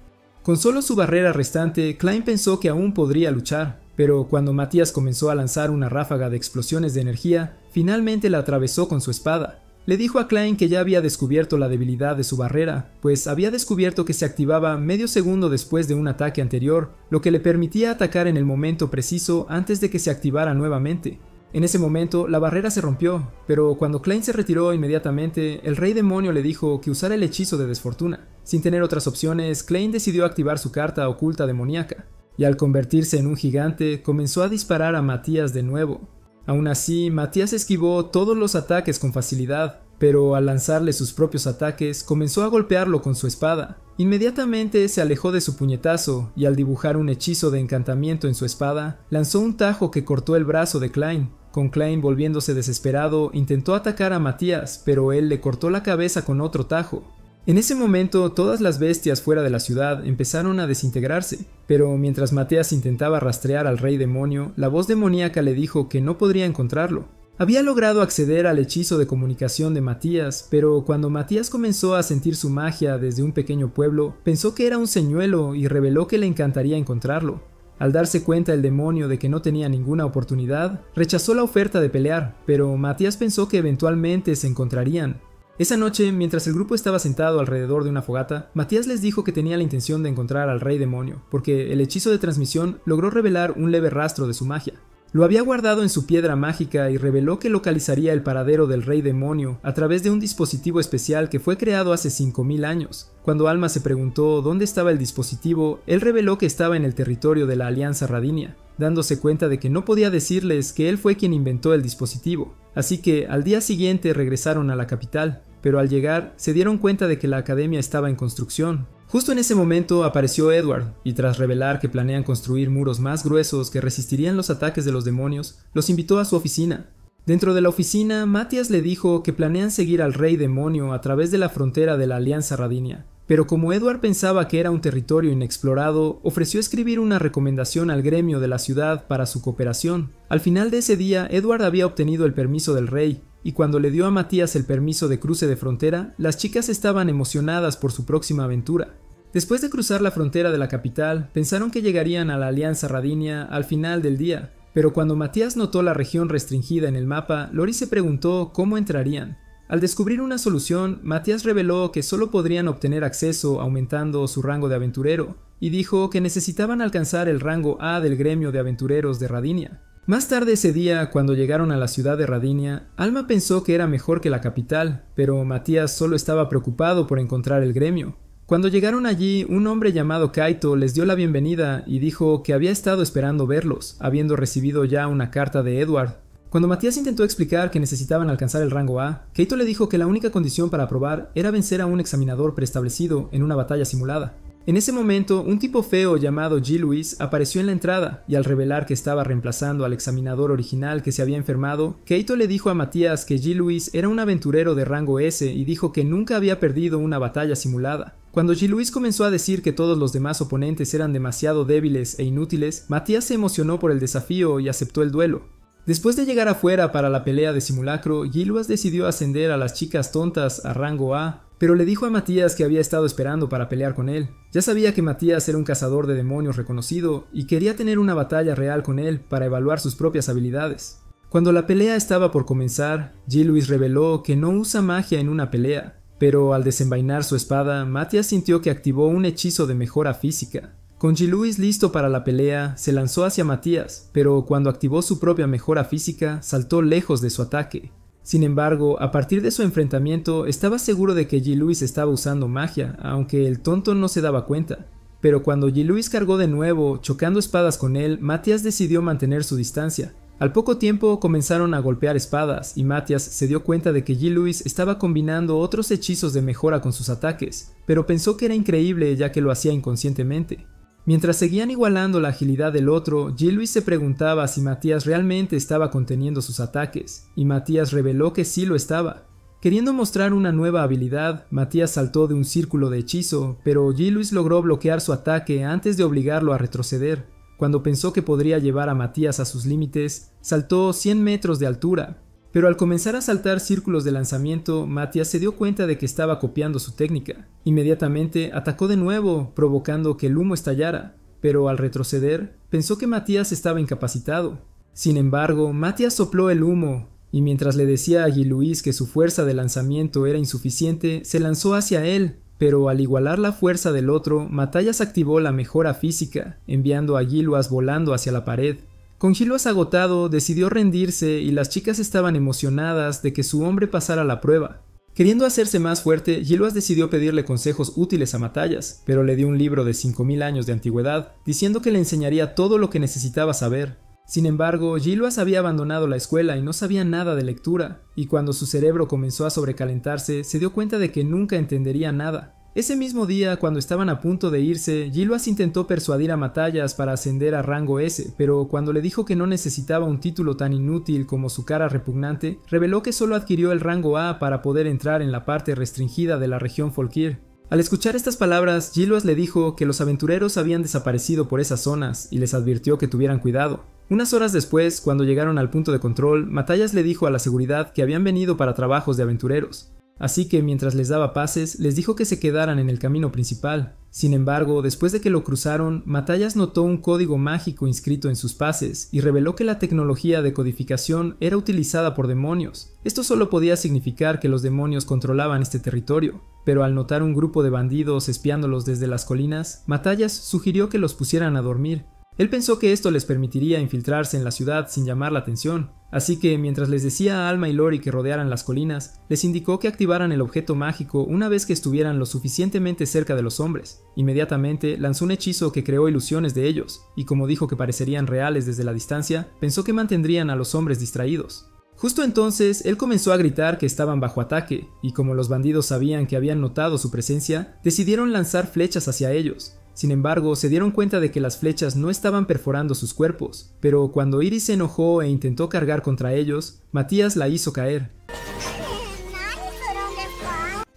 Con solo su barrera restante, Klein pensó que aún podría luchar, pero cuando Matías comenzó a lanzar una ráfaga de explosiones de energía, finalmente la atravesó con su espada. Le dijo a Klein que ya había descubierto la debilidad de su barrera, pues había descubierto que se activaba medio segundo después de un ataque anterior, lo que le permitía atacar en el momento preciso antes de que se activara nuevamente. En ese momento, la barrera se rompió, pero cuando Klein se retiró inmediatamente, el rey demonio le dijo que usara el hechizo de desfortuna. Sin tener otras opciones, Klein decidió activar su carta oculta demoníaca, y al convertirse en un gigante, comenzó a disparar a Matías de nuevo. Aún así, Matías esquivó todos los ataques con facilidad, pero al lanzarle sus propios ataques, comenzó a golpearlo con su espada. Inmediatamente se alejó de su puñetazo y al dibujar un hechizo de encantamiento en su espada, lanzó un tajo que cortó el brazo de Klein. Con Klein volviéndose desesperado, intentó atacar a Matías, pero él le cortó la cabeza con otro tajo. En ese momento, todas las bestias fuera de la ciudad empezaron a desintegrarse, pero mientras Matías intentaba rastrear al rey demonio, la voz demoníaca le dijo que no podría encontrarlo. Había logrado acceder al hechizo de comunicación de Matías, pero cuando Matías comenzó a sentir su magia desde un pequeño pueblo, pensó que era un señuelo y reveló que le encantaría encontrarlo. Al darse cuenta el demonio de que no tenía ninguna oportunidad, rechazó la oferta de pelear, pero Matías pensó que eventualmente se encontrarían. Esa noche, mientras el grupo estaba sentado alrededor de una fogata, Matías les dijo que tenía la intención de encontrar al rey demonio, porque el hechizo de transmisión logró revelar un leve rastro de su magia. Lo había guardado en su piedra mágica y reveló que localizaría el paradero del rey demonio a través de un dispositivo especial que fue creado hace 5000 años. Cuando Alma se preguntó dónde estaba el dispositivo, él reveló que estaba en el territorio de la Alianza Radinia, dándose cuenta de que no podía decirles que él fue quien inventó el dispositivo. Así que al día siguiente regresaron a la capital, pero al llegar se dieron cuenta de que la academia estaba en construcción. Justo en ese momento apareció Edward, y tras revelar que planean construir muros más gruesos que resistirían los ataques de los demonios, los invitó a su oficina. Dentro de la oficina, Matías le dijo que planean seguir al rey demonio a través de la frontera de la Alianza Radinia. Pero como Edward pensaba que era un territorio inexplorado, ofreció escribir una recomendación al gremio de la ciudad para su cooperación. Al final de ese día, Edward había obtenido el permiso del rey, y cuando le dio a Matías el permiso de cruce de frontera, las chicas estaban emocionadas por su próxima aventura. Después de cruzar la frontera de la capital, pensaron que llegarían a la Alianza Radinia al final del día, pero cuando Matías notó la región restringida en el mapa, Lori se preguntó cómo entrarían. Al descubrir una solución, Matías reveló que solo podrían obtener acceso aumentando su rango de aventurero, y dijo que necesitaban alcanzar el rango A del gremio de aventureros de Radinia. Más tarde ese día, cuando llegaron a la ciudad de Radinia, Alma pensó que era mejor que la capital, pero Matías solo estaba preocupado por encontrar el gremio. Cuando llegaron allí, un hombre llamado Kaito les dio la bienvenida y dijo que había estado esperando verlos, habiendo recibido ya una carta de Edward. Cuando Matías intentó explicar que necesitaban alcanzar el rango A, Keito le dijo que la única condición para aprobar era vencer a un examinador preestablecido en una batalla simulada. En ese momento, un tipo feo llamado G. Louis apareció en la entrada, y al revelar que estaba reemplazando al examinador original que se había enfermado, Keito le dijo a Matías que G. Louis era un aventurero de rango S y dijo que nunca había perdido una batalla simulada. Cuando G. Louis comenzó a decir que todos los demás oponentes eran demasiado débiles e inútiles, Matías se emocionó por el desafío y aceptó el duelo. Después de llegar afuera para la pelea de simulacro, G. Louis decidió ascender a las chicas tontas a rango A, pero le dijo a Matías que había estado esperando para pelear con él. Ya sabía que Matías era un cazador de demonios reconocido y quería tener una batalla real con él para evaluar sus propias habilidades. Cuando la pelea estaba por comenzar, G. Louis reveló que no usa magia en una pelea, pero al desenvainar su espada, Matías sintió que activó un hechizo de mejora física. Con G. Louis listo para la pelea, se lanzó hacia Matías, pero cuando activó su propia mejora física, saltó lejos de su ataque. Sin embargo, a partir de su enfrentamiento, estaba seguro de que G. Louis estaba usando magia, aunque el tonto no se daba cuenta. Pero cuando G. Louis cargó de nuevo, chocando espadas con él, Matías decidió mantener su distancia. Al poco tiempo comenzaron a golpear espadas, y Matías se dio cuenta de que G. Louis estaba combinando otros hechizos de mejora con sus ataques, pero pensó que era increíble ya que lo hacía inconscientemente. Mientras seguían igualando la agilidad del otro, G. Louis se preguntaba si Matías realmente estaba conteniendo sus ataques, y Matías reveló que sí lo estaba. Queriendo mostrar una nueva habilidad, Matías saltó de un círculo de hechizo, pero G. Louis logró bloquear su ataque antes de obligarlo a retroceder. Cuando pensó que podría llevar a Matías a sus límites, saltó 100 metros de altura. Pero al comenzar a saltar círculos de lanzamiento, Matías se dio cuenta de que estaba copiando su técnica. Inmediatamente atacó de nuevo, provocando que el humo estallara, pero al retroceder, pensó que Matías estaba incapacitado. Sin embargo, Matías sopló el humo, y mientras le decía a G. Louis que su fuerza de lanzamiento era insuficiente, se lanzó hacia él, pero al igualar la fuerza del otro, Matías activó la mejora física, enviando a G. Louis volando hacia la pared. Con G. Louis agotado, decidió rendirse y las chicas estaban emocionadas de que su hombre pasara la prueba. Queriendo hacerse más fuerte, G. Louis decidió pedirle consejos útiles a Matías, pero le dio un libro de 5000 años de antigüedad, diciendo que le enseñaría todo lo que necesitaba saber. Sin embargo, G. Louis había abandonado la escuela y no sabía nada de lectura, y cuando su cerebro comenzó a sobrecalentarse, se dio cuenta de que nunca entendería nada. Ese mismo día, cuando estaban a punto de irse, G. Louis intentó persuadir a Matías para ascender a rango S, pero cuando le dijo que no necesitaba un título tan inútil como su cara repugnante, reveló que solo adquirió el rango A para poder entrar en la parte restringida de la región Folkir. Al escuchar estas palabras, G. Louis le dijo que los aventureros habían desaparecido por esas zonas y les advirtió que tuvieran cuidado. Unas horas después, cuando llegaron al punto de control, Matías le dijo a la seguridad que habían venido para trabajos de aventureros. Así que mientras les daba pases, les dijo que se quedaran en el camino principal. Sin embargo, después de que lo cruzaron, Matías notó un código mágico inscrito en sus pases y reveló que la tecnología de codificación era utilizada por demonios. Esto solo podía significar que los demonios controlaban este territorio, pero al notar un grupo de bandidos espiándolos desde las colinas, Matías sugirió que los pusieran a dormir. Él pensó que esto les permitiría infiltrarse en la ciudad sin llamar la atención, así que mientras les decía a Alma y Lori que rodearan las colinas, les indicó que activaran el objeto mágico una vez que estuvieran lo suficientemente cerca de los hombres. Inmediatamente lanzó un hechizo que creó ilusiones de ellos, y como dijo que parecerían reales desde la distancia, pensó que mantendrían a los hombres distraídos. Justo entonces, él comenzó a gritar que estaban bajo ataque, y como los bandidos sabían que habían notado su presencia, decidieron lanzar flechas hacia ellos. Sin embargo, se dieron cuenta de que las flechas no estaban perforando sus cuerpos, pero cuando Iris se enojó e intentó cargar contra ellos, Matías la hizo caer.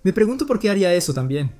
Me pregunto por qué haría eso también.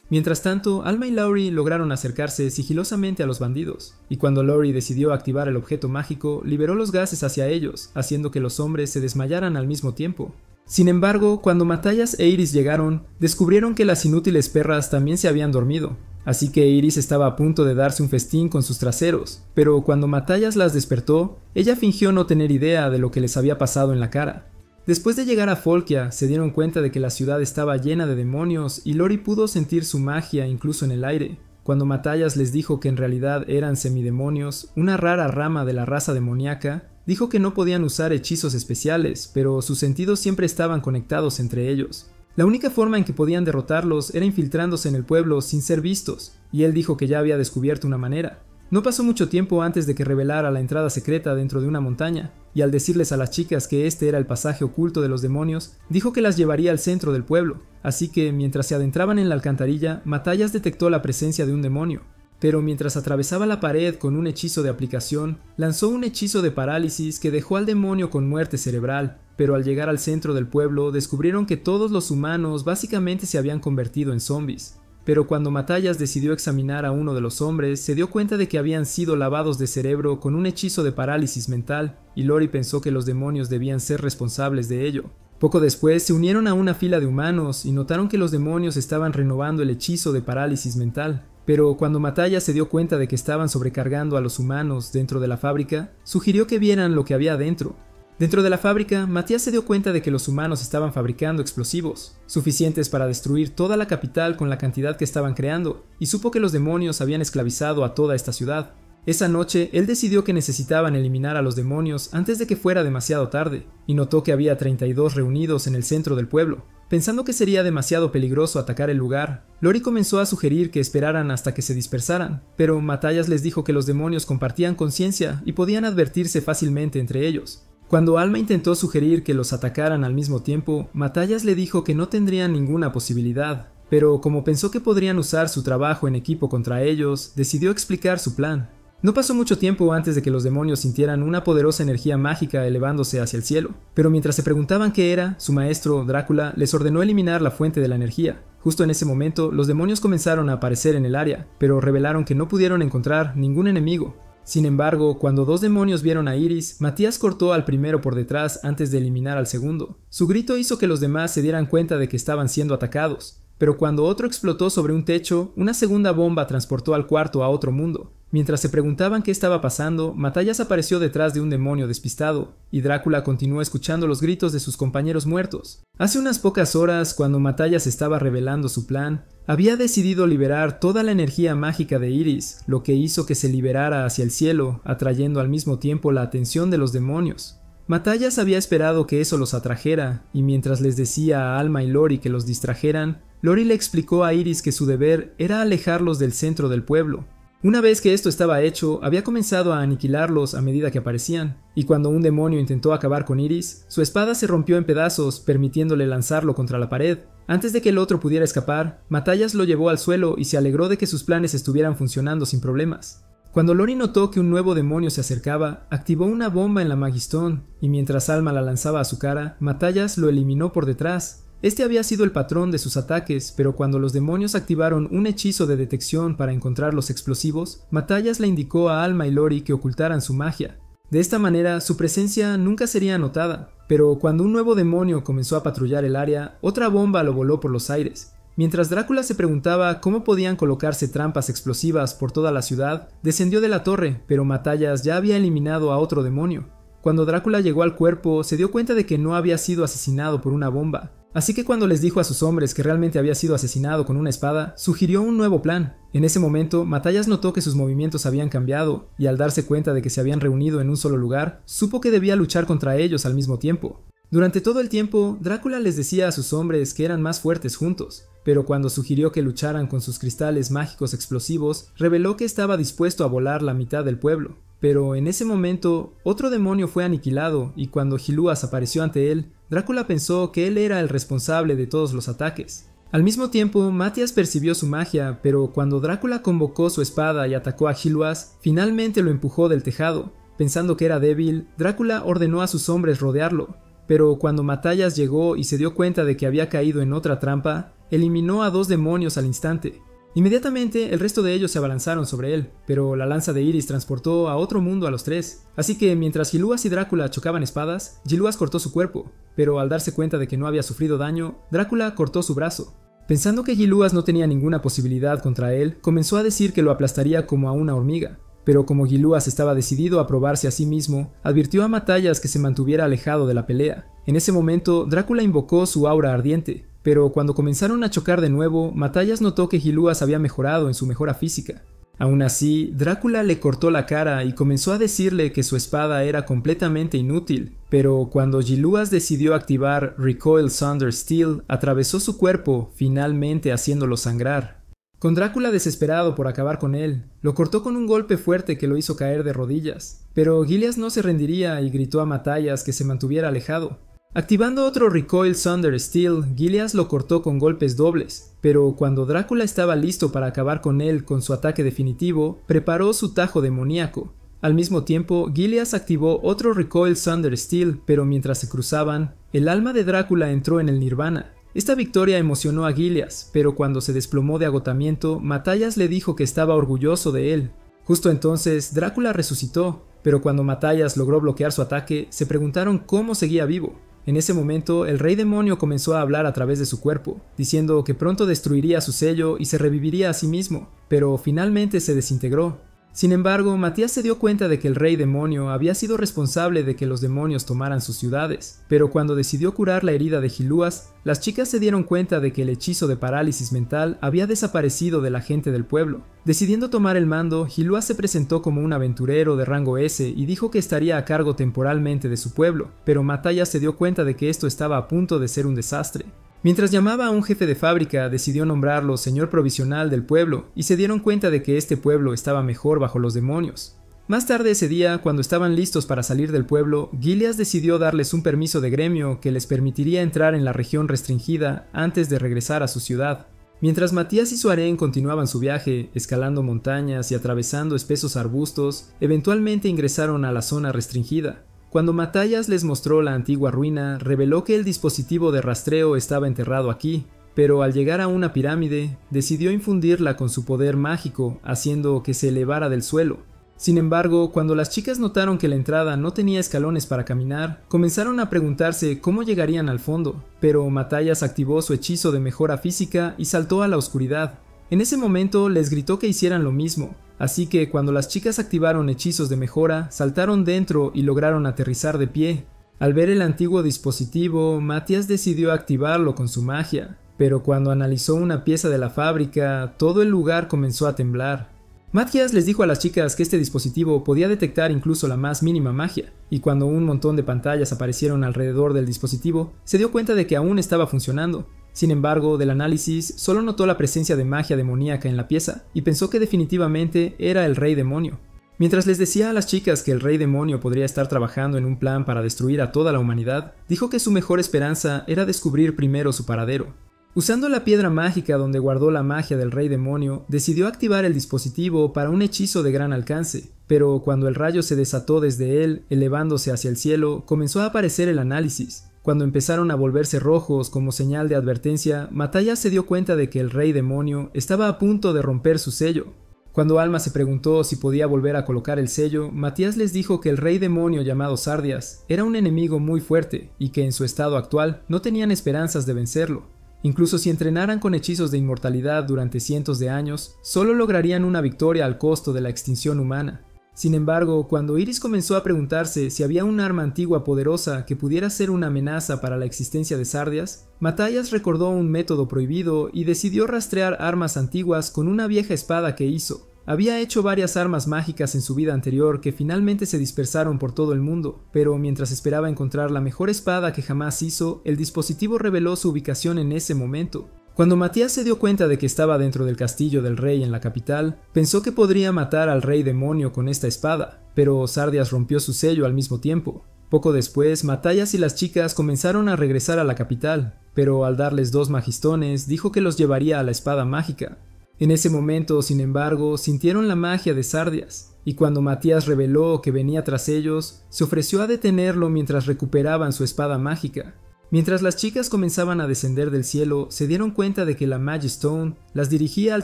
Mientras tanto, Alma y Laurie lograron acercarse sigilosamente a los bandidos, y cuando Laurie decidió activar el objeto mágico, liberó los gases hacia ellos, haciendo que los hombres se desmayaran al mismo tiempo. Sin embargo, cuando Matías e Iris llegaron, descubrieron que las inútiles perras también se habían dormido. Así que Iris estaba a punto de darse un festín con sus traseros, pero cuando Matías las despertó, ella fingió no tener idea de lo que les había pasado en la cara. Después de llegar a Folkia, se dieron cuenta de que la ciudad estaba llena de demonios y Lori pudo sentir su magia incluso en el aire. Cuando Matías les dijo que en realidad eran semidemonios, una rara rama de la raza demoníaca, dijo que no podían usar hechizos especiales, pero sus sentidos siempre estaban conectados entre ellos. La única forma en que podían derrotarlos era infiltrándose en el pueblo sin ser vistos, y él dijo que ya había descubierto una manera. No pasó mucho tiempo antes de que revelara la entrada secreta dentro de una montaña, y al decirles a las chicas que este era el pasaje oculto de los demonios, dijo que las llevaría al centro del pueblo, así que mientras se adentraban en la alcantarilla, Matthias detectó la presencia de un demonio. Pero mientras atravesaba la pared con un hechizo de aplicación, lanzó un hechizo de parálisis que dejó al demonio con muerte cerebral, pero al llegar al centro del pueblo descubrieron que todos los humanos básicamente se habían convertido en zombies. Pero cuando Matthias decidió examinar a uno de los hombres, se dio cuenta de que habían sido lavados de cerebro con un hechizo de parálisis mental, y Lori pensó que los demonios debían ser responsables de ello. Poco después se unieron a una fila de humanos y notaron que los demonios estaban renovando el hechizo de parálisis mental. Pero cuando Matthias se dio cuenta de que estaban sobrecargando a los humanos dentro de la fábrica, sugirió que vieran lo que había dentro. Dentro de la fábrica, Matthias se dio cuenta de que los humanos estaban fabricando explosivos, suficientes para destruir toda la capital con la cantidad que estaban creando, y supo que los demonios habían esclavizado a toda esta ciudad. Esa noche, él decidió que necesitaban eliminar a los demonios antes de que fuera demasiado tarde, y notó que había 32 reunidos en el centro del pueblo. Pensando que sería demasiado peligroso atacar el lugar, Lori comenzó a sugerir que esperaran hasta que se dispersaran, pero Matthias les dijo que los demonios compartían conciencia y podían advertirse fácilmente entre ellos. Cuando Alma intentó sugerir que los atacaran al mismo tiempo, Matthias le dijo que no tendrían ninguna posibilidad, pero como pensó que podrían usar su trabajo en equipo contra ellos, decidió explicar su plan. No pasó mucho tiempo antes de que los demonios sintieran una poderosa energía mágica elevándose hacia el cielo, pero mientras se preguntaban qué era, su maestro, Drácula, les ordenó eliminar la fuente de la energía. Justo en ese momento, los demonios comenzaron a aparecer en el área, pero revelaron que no pudieron encontrar ningún enemigo. Sin embargo, cuando dos demonios vieron a Iris, Matthias cortó al primero por detrás antes de eliminar al segundo. Su grito hizo que los demás se dieran cuenta de que estaban siendo atacados, pero cuando otro explotó sobre un techo, una segunda bomba transportó al cuarto a otro mundo. Mientras se preguntaban qué estaba pasando, Matthias apareció detrás de un demonio despistado, y Drácula continuó escuchando los gritos de sus compañeros muertos. Hace unas pocas horas, cuando Matthias estaba revelando su plan, había decidido liberar toda la energía mágica de Iris, lo que hizo que se liberara hacia el cielo, atrayendo al mismo tiempo la atención de los demonios. Matthias había esperado que eso los atrajera, y mientras les decía a Alma y Lori que los distrajeran, Lori le explicó a Iris que su deber era alejarlos del centro del pueblo. Una vez que esto estaba hecho, había comenzado a aniquilarlos a medida que aparecían, y cuando un demonio intentó acabar con Iris, su espada se rompió en pedazos, permitiéndole lanzarlo contra la pared. Antes de que el otro pudiera escapar, Matthias lo llevó al suelo y se alegró de que sus planes estuvieran funcionando sin problemas. Cuando Lori notó que un nuevo demonio se acercaba, activó una bomba en la Magistón, y mientras Alma la lanzaba a su cara, Matthias lo eliminó por detrás. Este había sido el patrón de sus ataques, pero cuando los demonios activaron un hechizo de detección para encontrar los explosivos, Matthias le indicó a Alma y Lori que ocultaran su magia. De esta manera, su presencia nunca sería notada, pero cuando un nuevo demonio comenzó a patrullar el área, otra bomba lo voló por los aires. Mientras Drácula se preguntaba cómo podían colocarse trampas explosivas por toda la ciudad, descendió de la torre, pero Matthias ya había eliminado a otro demonio. Cuando Drácula llegó al cuerpo, se dio cuenta de que no había sido asesinado por una bomba. Así que cuando les dijo a sus hombres que realmente había sido asesinado con una espada, sugirió un nuevo plan. En ese momento, Matthias notó que sus movimientos habían cambiado, y al darse cuenta de que se habían reunido en un solo lugar, supo que debía luchar contra ellos al mismo tiempo. Durante todo el tiempo, Drácula les decía a sus hombres que eran más fuertes juntos, pero cuando sugirió que lucharan con sus cristales mágicos explosivos, reveló que estaba dispuesto a volar la mitad del pueblo. Pero en ese momento, otro demonio fue aniquilado, y cuando Gilúas apareció ante él, Drácula pensó que él era el responsable de todos los ataques. Al mismo tiempo, Matthias percibió su magia, pero cuando Drácula convocó su espada y atacó a Gilúas, finalmente lo empujó del tejado. Pensando que era débil, Drácula ordenó a sus hombres rodearlo, pero cuando Matthias llegó y se dio cuenta de que había caído en otra trampa, eliminó a dos demonios al instante. Inmediatamente el resto de ellos se abalanzaron sobre él, pero la lanza de Iris transportó a otro mundo a los tres. Así que mientras Gilúas y Drácula chocaban espadas, Gilúas cortó su cuerpo, pero al darse cuenta de que no había sufrido daño, Drácula cortó su brazo. Pensando que Gilúas no tenía ninguna posibilidad contra él, comenzó a decir que lo aplastaría como a una hormiga. Pero como Gilúas estaba decidido a probarse a sí mismo, advirtió a Matthias que se mantuviera alejado de la pelea. En ese momento, Drácula invocó su aura ardiente, pero cuando comenzaron a chocar de nuevo, Matthias notó que Gilúas había mejorado en su mejora física. Aún así, Drácula le cortó la cara y comenzó a decirle que su espada era completamente inútil, pero cuando Gilúas decidió activar Recoil Sunder Steel, atravesó su cuerpo, finalmente haciéndolo sangrar. Con Drácula desesperado por acabar con él, lo cortó con un golpe fuerte que lo hizo caer de rodillas. Pero Gilias no se rendiría y gritó a Matthias que se mantuviera alejado. Activando otro Recoil Thunder Steel, Gilias lo cortó con golpes dobles, pero cuando Drácula estaba listo para acabar con él con su ataque definitivo, preparó su tajo demoníaco. Al mismo tiempo, Gilias activó otro Recoil Thunder Steel, pero mientras se cruzaban, el alma de Drácula entró en el Nirvana. Esta victoria emocionó a Gilias, pero cuando se desplomó de agotamiento, Matthias le dijo que estaba orgulloso de él. Justo entonces, Drácula resucitó, pero cuando Matthias logró bloquear su ataque, se preguntaron cómo seguía vivo. En ese momento, el rey demonio comenzó a hablar a través de su cuerpo, diciendo que pronto destruiría su sello y se reviviría a sí mismo, pero finalmente se desintegró. Sin embargo, Matthias se dio cuenta de que el rey demonio había sido responsable de que los demonios tomaran sus ciudades, pero cuando decidió curar la herida de Hilúas, las chicas se dieron cuenta de que el hechizo de parálisis mental había desaparecido de la gente del pueblo. Decidiendo tomar el mando, Hilúas se presentó como un aventurero de rango S y dijo que estaría a cargo temporalmente de su pueblo, pero Matthias se dio cuenta de que esto estaba a punto de ser un desastre. Mientras llamaba a un jefe de fábrica, decidió nombrarlo señor provisional del pueblo, y se dieron cuenta de que este pueblo estaba mejor bajo los demonios. Más tarde ese día, cuando estaban listos para salir del pueblo, Gilias decidió darles un permiso de gremio que les permitiría entrar en la región restringida antes de regresar a su ciudad. Mientras Matthias y su harén continuaban su viaje, escalando montañas y atravesando espesos arbustos, eventualmente ingresaron a la zona restringida. Cuando Matthias les mostró la antigua ruina, reveló que el dispositivo de rastreo estaba enterrado aquí, pero al llegar a una pirámide, decidió infundirla con su poder mágico, haciendo que se elevara del suelo. Sin embargo, cuando las chicas notaron que la entrada no tenía escalones para caminar, comenzaron a preguntarse cómo llegarían al fondo, pero Matthias activó su hechizo de mejora física y saltó a la oscuridad. En ese momento les gritó que hicieran lo mismo, así que cuando las chicas activaron hechizos de mejora, saltaron dentro y lograron aterrizar de pie. Al ver el antiguo dispositivo, Matthias decidió activarlo con su magia, pero cuando analizó una pieza de la fábrica, todo el lugar comenzó a temblar. Matthias les dijo a las chicas que este dispositivo podía detectar incluso la más mínima magia, y cuando un montón de pantallas aparecieron alrededor del dispositivo, se dio cuenta de que aún estaba funcionando. Sin embargo, del análisis, solo notó la presencia de magia demoníaca en la pieza, y pensó que definitivamente era el rey demonio. Mientras les decía a las chicas que el rey demonio podría estar trabajando en un plan para destruir a toda la humanidad, dijo que su mejor esperanza era descubrir primero su paradero. Usando la piedra mágica donde guardó la magia del rey demonio, decidió activar el dispositivo para un hechizo de gran alcance, pero cuando el rayo se desató desde él, elevándose hacia el cielo, comenzó a aparecer el análisis. Cuando empezaron a volverse rojos como señal de advertencia, Matthias se dio cuenta de que el rey demonio estaba a punto de romper su sello. Cuando Alma se preguntó si podía volver a colocar el sello, Matthias les dijo que el rey demonio llamado Sardias era un enemigo muy fuerte y que en su estado actual no tenían esperanzas de vencerlo. Incluso si entrenaran con hechizos de inmortalidad durante cientos de años, solo lograrían una victoria al costo de la extinción humana. Sin embargo, cuando Iris comenzó a preguntarse si había un arma antigua poderosa que pudiera ser una amenaza para la existencia de Sardias, Matthias recordó un método prohibido y decidió rastrear armas antiguas con una vieja espada que hizo. Había hecho varias armas mágicas en su vida anterior que finalmente se dispersaron por todo el mundo, pero mientras esperaba encontrar la mejor espada que jamás hizo, el dispositivo reveló su ubicación en ese momento. Cuando Matthias se dio cuenta de que estaba dentro del castillo del rey en la capital, pensó que podría matar al rey demonio con esta espada, pero Sardias rompió su sello al mismo tiempo. Poco después, Matthias y las chicas comenzaron a regresar a la capital, pero al darles 2 magistones, dijo que los llevaría a la espada mágica. En ese momento, sin embargo, sintieron la magia de Sardias, y cuando Matthias reveló que venía tras ellos, se ofreció a detenerlo mientras recuperaban su espada mágica. Mientras las chicas comenzaban a descender del cielo, se dieron cuenta de que la Magistone las dirigía al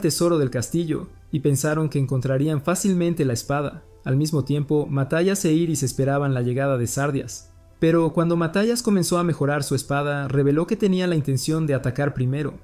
tesoro del castillo, y pensaron que encontrarían fácilmente la espada. Al mismo tiempo, Matthias e Iris esperaban la llegada de Sardias. Pero cuando Matthias comenzó a mejorar su espada, reveló que tenía la intención de atacar primero.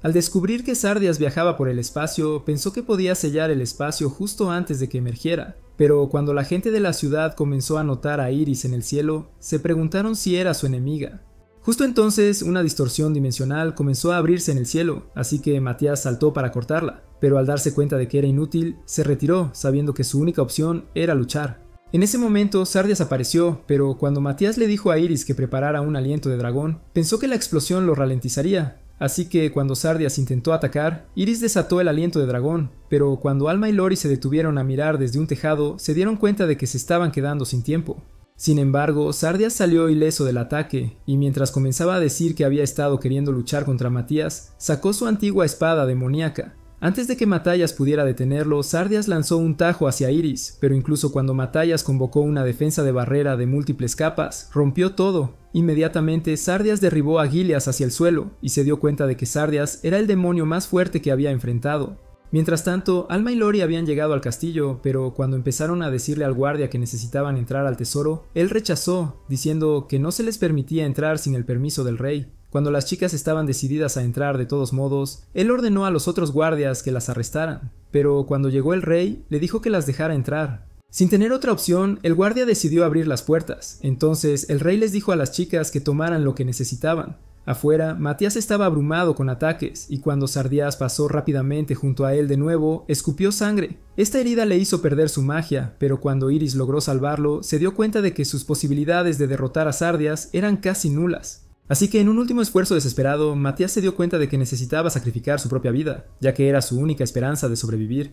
Al descubrir que Sardias viajaba por el espacio, pensó que podía sellar el espacio justo antes de que emergiera. Pero cuando la gente de la ciudad comenzó a notar a Iris en el cielo, se preguntaron si era su enemiga. Justo entonces, una distorsión dimensional comenzó a abrirse en el cielo, así que Matthias saltó para cortarla, pero al darse cuenta de que era inútil, se retiró, sabiendo que su única opción era luchar. En ese momento, Sardias apareció, pero cuando Matthias le dijo a Iris que preparara un aliento de dragón, pensó que la explosión lo ralentizaría, así que cuando Sardias intentó atacar, Iris desató el aliento de dragón, pero cuando Alma y Lori se detuvieron a mirar desde un tejado, se dieron cuenta de que se estaban quedando sin tiempo. Sin embargo, Sardias salió ileso del ataque, y mientras comenzaba a decir que había estado queriendo luchar contra Matías, sacó su antigua espada demoníaca. Antes de que Matallas pudiera detenerlo, Sardias lanzó un tajo hacia Iris, pero incluso cuando Matallas convocó una defensa de barrera de múltiples capas, rompió todo. Inmediatamente, Sardias derribó a Gilias hacia el suelo, y se dio cuenta de que Sardias era el demonio más fuerte que había enfrentado. Mientras tanto, Alma y Lori habían llegado al castillo, pero cuando empezaron a decirle al guardia que necesitaban entrar al tesoro, él rechazó, diciendo que no se les permitía entrar sin el permiso del rey. Cuando las chicas estaban decididas a entrar de todos modos, él ordenó a los otros guardias que las arrestaran, pero cuando llegó el rey, le dijo que las dejara entrar. Sin tener otra opción, el guardia decidió abrir las puertas. Entonces, el rey les dijo a las chicas que tomaran lo que necesitaban. Afuera, Matías estaba abrumado con ataques, y cuando Sardias pasó rápidamente junto a él de nuevo, escupió sangre. Esta herida le hizo perder su magia, pero cuando Iris logró salvarlo, se dio cuenta de que sus posibilidades de derrotar a Sardias eran casi nulas. Así que en un último esfuerzo desesperado, Matías se dio cuenta de que necesitaba sacrificar su propia vida, ya que era su única esperanza de sobrevivir.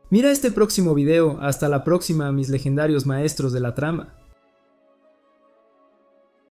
Mira este próximo video, hasta la próxima mis legendarios maestros de la trama.